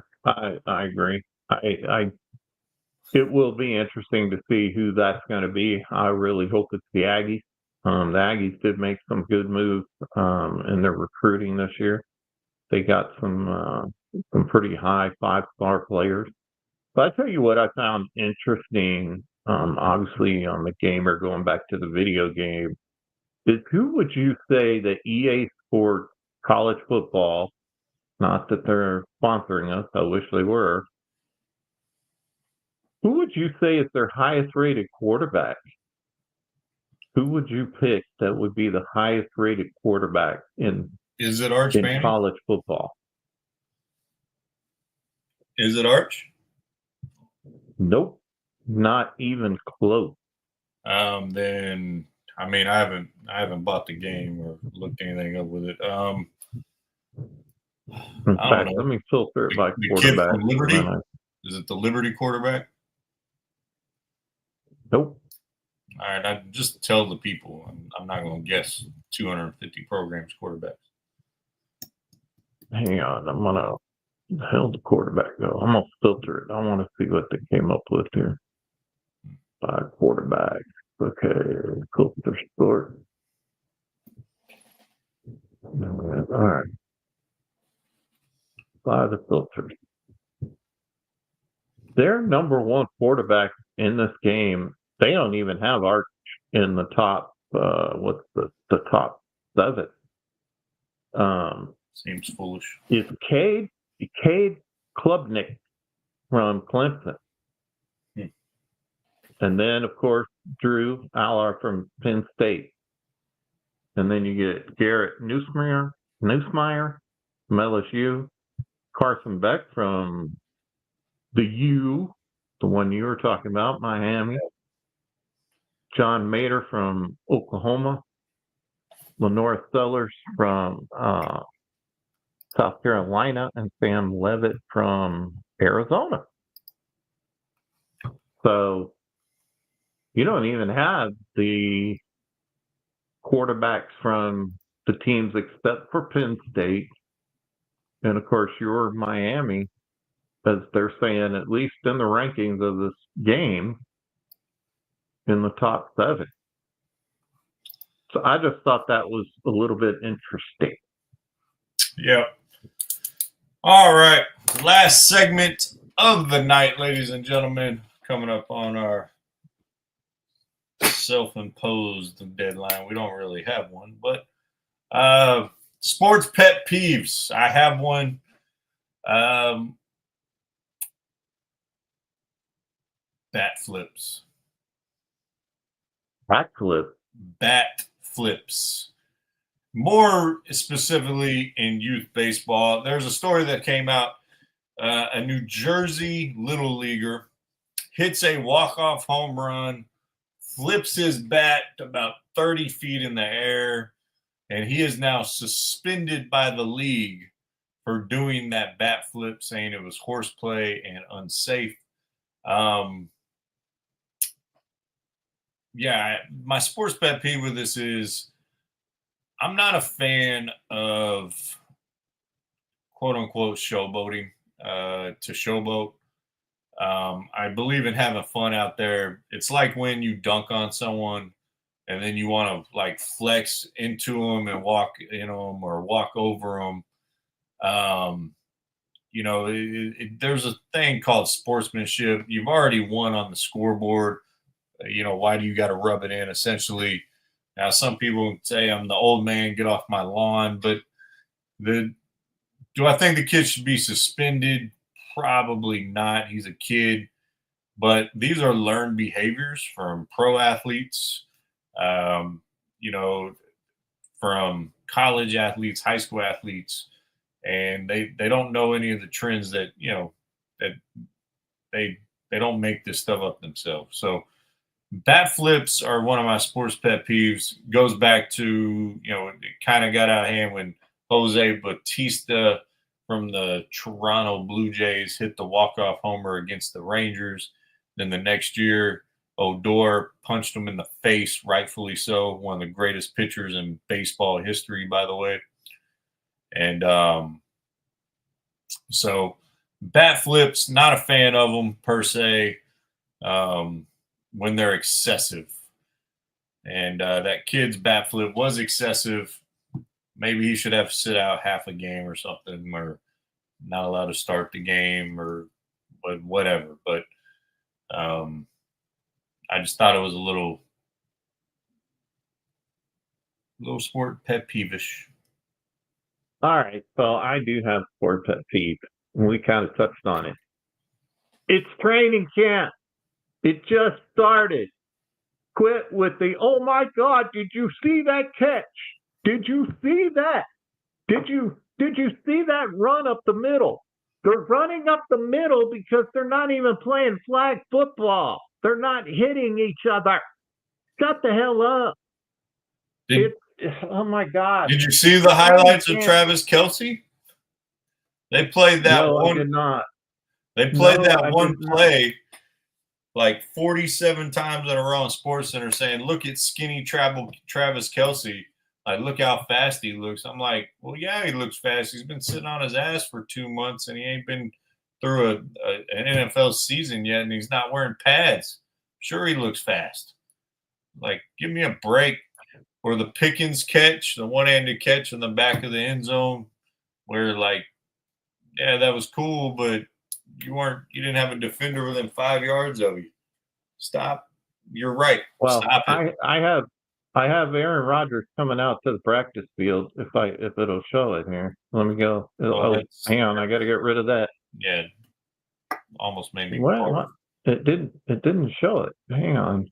Speaker 9: I agree. It will be interesting to see who that's going to be. I really hope it's the Aggies. The Aggies did make some good moves in their recruiting this year. They got some pretty high 5-star players. But I tell you what I found interesting, obviously on the gamer, going back to the video game, is who would you say that EA Sports college football, not that they're sponsoring us, I wish they were, who would you say is their highest rated quarterback? Who would you pick that would be the highest rated quarterback in college football?
Speaker 8: Is it Arch?
Speaker 9: Nope, not even close.
Speaker 8: Then I haven't bought the game or looked anything up with it.
Speaker 9: In fact, let me filter it by quarterback.
Speaker 8: Kid from Liberty? Is it the Liberty quarterback?
Speaker 9: Nope.
Speaker 8: All right, I just tell the people. I'm not going to guess 250 programs quarterbacks.
Speaker 9: Hang on, I'm gonna. The hell the quarterback go? I'm gonna filter it. I want to see what they came up with here. By quarterback. Okay, filter sport. All right. By the filters. Their number one quarterback in this game, they don't even have Arch in the top. What's the top 7?
Speaker 8: Seems foolish.
Speaker 9: Is Cade Klubnik from Clemson. And then, of course, Drew Aller from Penn State. And then you get Garrett Nussmeier from LSU, Carson Beck from the U, the one you were talking about, Miami, John Mater from Oklahoma, Lenore Sellers from South Carolina, and Sam Levitt from Arizona. So you don't even have the quarterbacks from the teams except for Penn State. And of course, your Miami, as they're saying, at least in the rankings of this game, in the top 7. So I just thought that was a little bit interesting.
Speaker 8: Yeah. All right. Last segment of the night, ladies and gentlemen, coming up on our self-imposed deadline. We don't really have one, but sports pet peeves. I have one. Bat flips. Bat flips. More specifically in youth baseball, there's a story that came out. A New Jersey little leaguer hits a walk-off home run, flips his bat about 30 feet in the air, and he is now suspended by the league for doing that bat flip, saying it was horseplay and unsafe. Yeah, my sports pet peeve with this is I'm not a fan of quote unquote showboating to showboat. I believe in having fun out there. It's like when you dunk on someone and then you want to like flex into them and walk in them or walk over them. You know, there's a thing called sportsmanship. You've already won on the scoreboard. You know, why do you got to rub it in? Essentially, now some people say I'm the old man, get off my lawn. But do I think the kid should be suspended? Probably not. He's a kid. But these are learned behaviors from pro athletes, you know, from college athletes, high school athletes, and they don't know any of the trends that, you know, that they don't make this stuff up themselves. So bat flips are one of my sports pet peeves. Goes back to, you know, it kind of got out of hand when Jose Bautista from the Toronto Blue Jays hit the walk-off homer against the Rangers. Then the next year, Odor punched him in the face, rightfully so. One of the greatest pitchers in baseball history, by the way. And so bat flips, not a fan of them per se when they're excessive. And that kid's bat flip was excessive. Maybe he should have to sit out half a game or something, or not allowed to start the game, or whatever. But I just thought it was a little sport pet peevish.
Speaker 9: All right, so I do have sport pet peeve. We kind of touched on it. It's training camp. It just started. Quit with the, oh my God, did you see that catch? Did you see that? Did you see that run up the middle? They're running up the middle because they're not even playing flag football. They're not hitting each other. Shut the hell up. Oh my God.
Speaker 8: Did you see the highlights of Travis Kelce? They played that
Speaker 9: I did not.
Speaker 8: They played that one play like 47 times in a row on SportsCenter saying, look at skinny Travis Kelce. Like, look how fast he looks. I'm like, well, yeah, he looks fast. He's been sitting on his ass for 2 months, and he ain't been through an NFL season yet, and he's not wearing pads. Sure, he looks fast. Like, give me a break. Or the Pickens catch, the one-handed catch in the back of the end zone, where, like, yeah, that was cool, but you didn't have a defender within 5 yards of you. Stop. You're right.
Speaker 9: Well,
Speaker 8: stop it.
Speaker 9: I have Aaron Rodgers coming out to the practice field if it'll show it here. Let me go. Hang on, I got to get rid of that.
Speaker 8: Yeah, almost made me.
Speaker 9: What? It didn't show it. Hang on.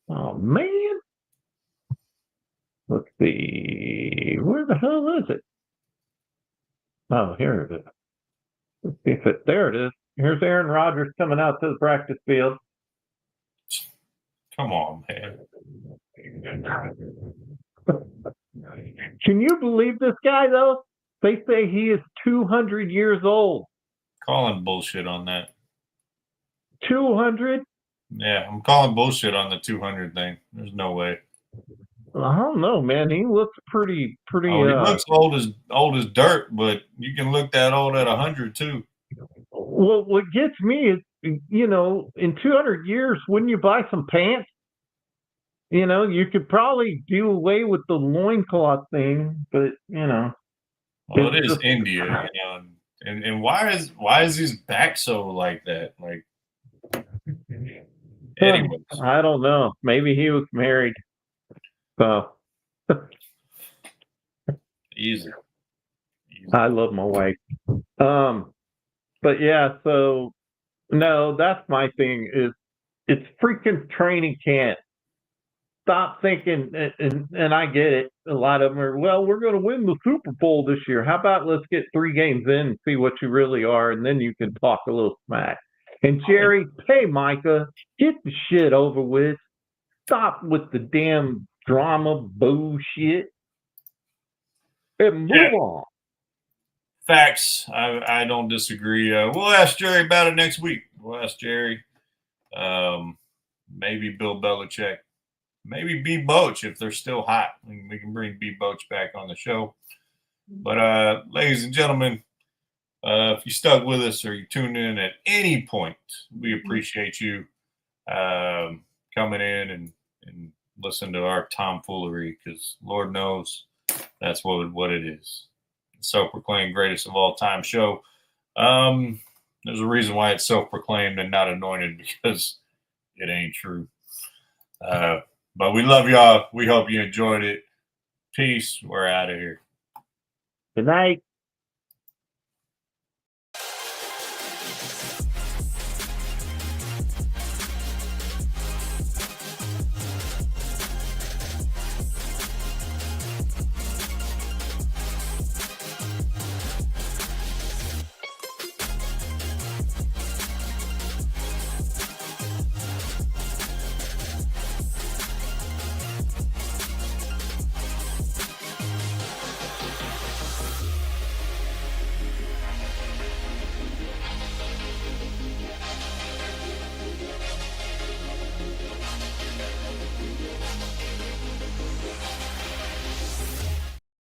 Speaker 9: Oh man. Let's see. Where the hell is it? Oh, here it is. Let's see if there it is. Here's Aaron Rodgers coming out to the practice field.
Speaker 8: Come on, man.
Speaker 9: Can you believe this guy, though? They say he is 200 years old.
Speaker 8: Calling bullshit on that.
Speaker 9: 200?
Speaker 8: Yeah, I'm calling bullshit on the 200 thing. There's no way.
Speaker 9: Well, I don't know, man. He looks pretty.
Speaker 8: He looks old as dirt, but you can look that old at 100 too.
Speaker 9: Well, what gets me is, you know, in 200 years, wouldn't you buy some pants? You know, you could probably do away with the loincloth thing, but you know.
Speaker 8: Well, it is India, you know, and why is his back so like that? Like, anyways.
Speaker 9: I don't know. Maybe he was married. So
Speaker 8: easy.
Speaker 9: I love my wife. But yeah, so no, that's my thing is it's freaking training camp. Stop thinking, and I get it. A lot of them are, well, we're going to win the Super Bowl this year. How about let's get 3 games in and see what you really are, and then you can talk a little smack. And Jerry, hey, Micah, get the shit over with. Stop with the damn drama bullshit and move on.
Speaker 8: Facts. I don't disagree. We'll ask Jerry about it next week. We'll ask Jerry. Maybe Bill Belichick. Maybe B. Boach if they're still hot. We can bring B. Boach back on the show. But ladies and gentlemen, if you stuck with us or you tuned in at any point, we appreciate you coming in and listen to our tomfoolery, because Lord knows that's what it is. Self-proclaimed greatest of all time show. There's a reason why it's self-proclaimed and not anointed, because it ain't true. But we love y'all. We hope you enjoyed it. Peace. We're out of here.
Speaker 9: Good night.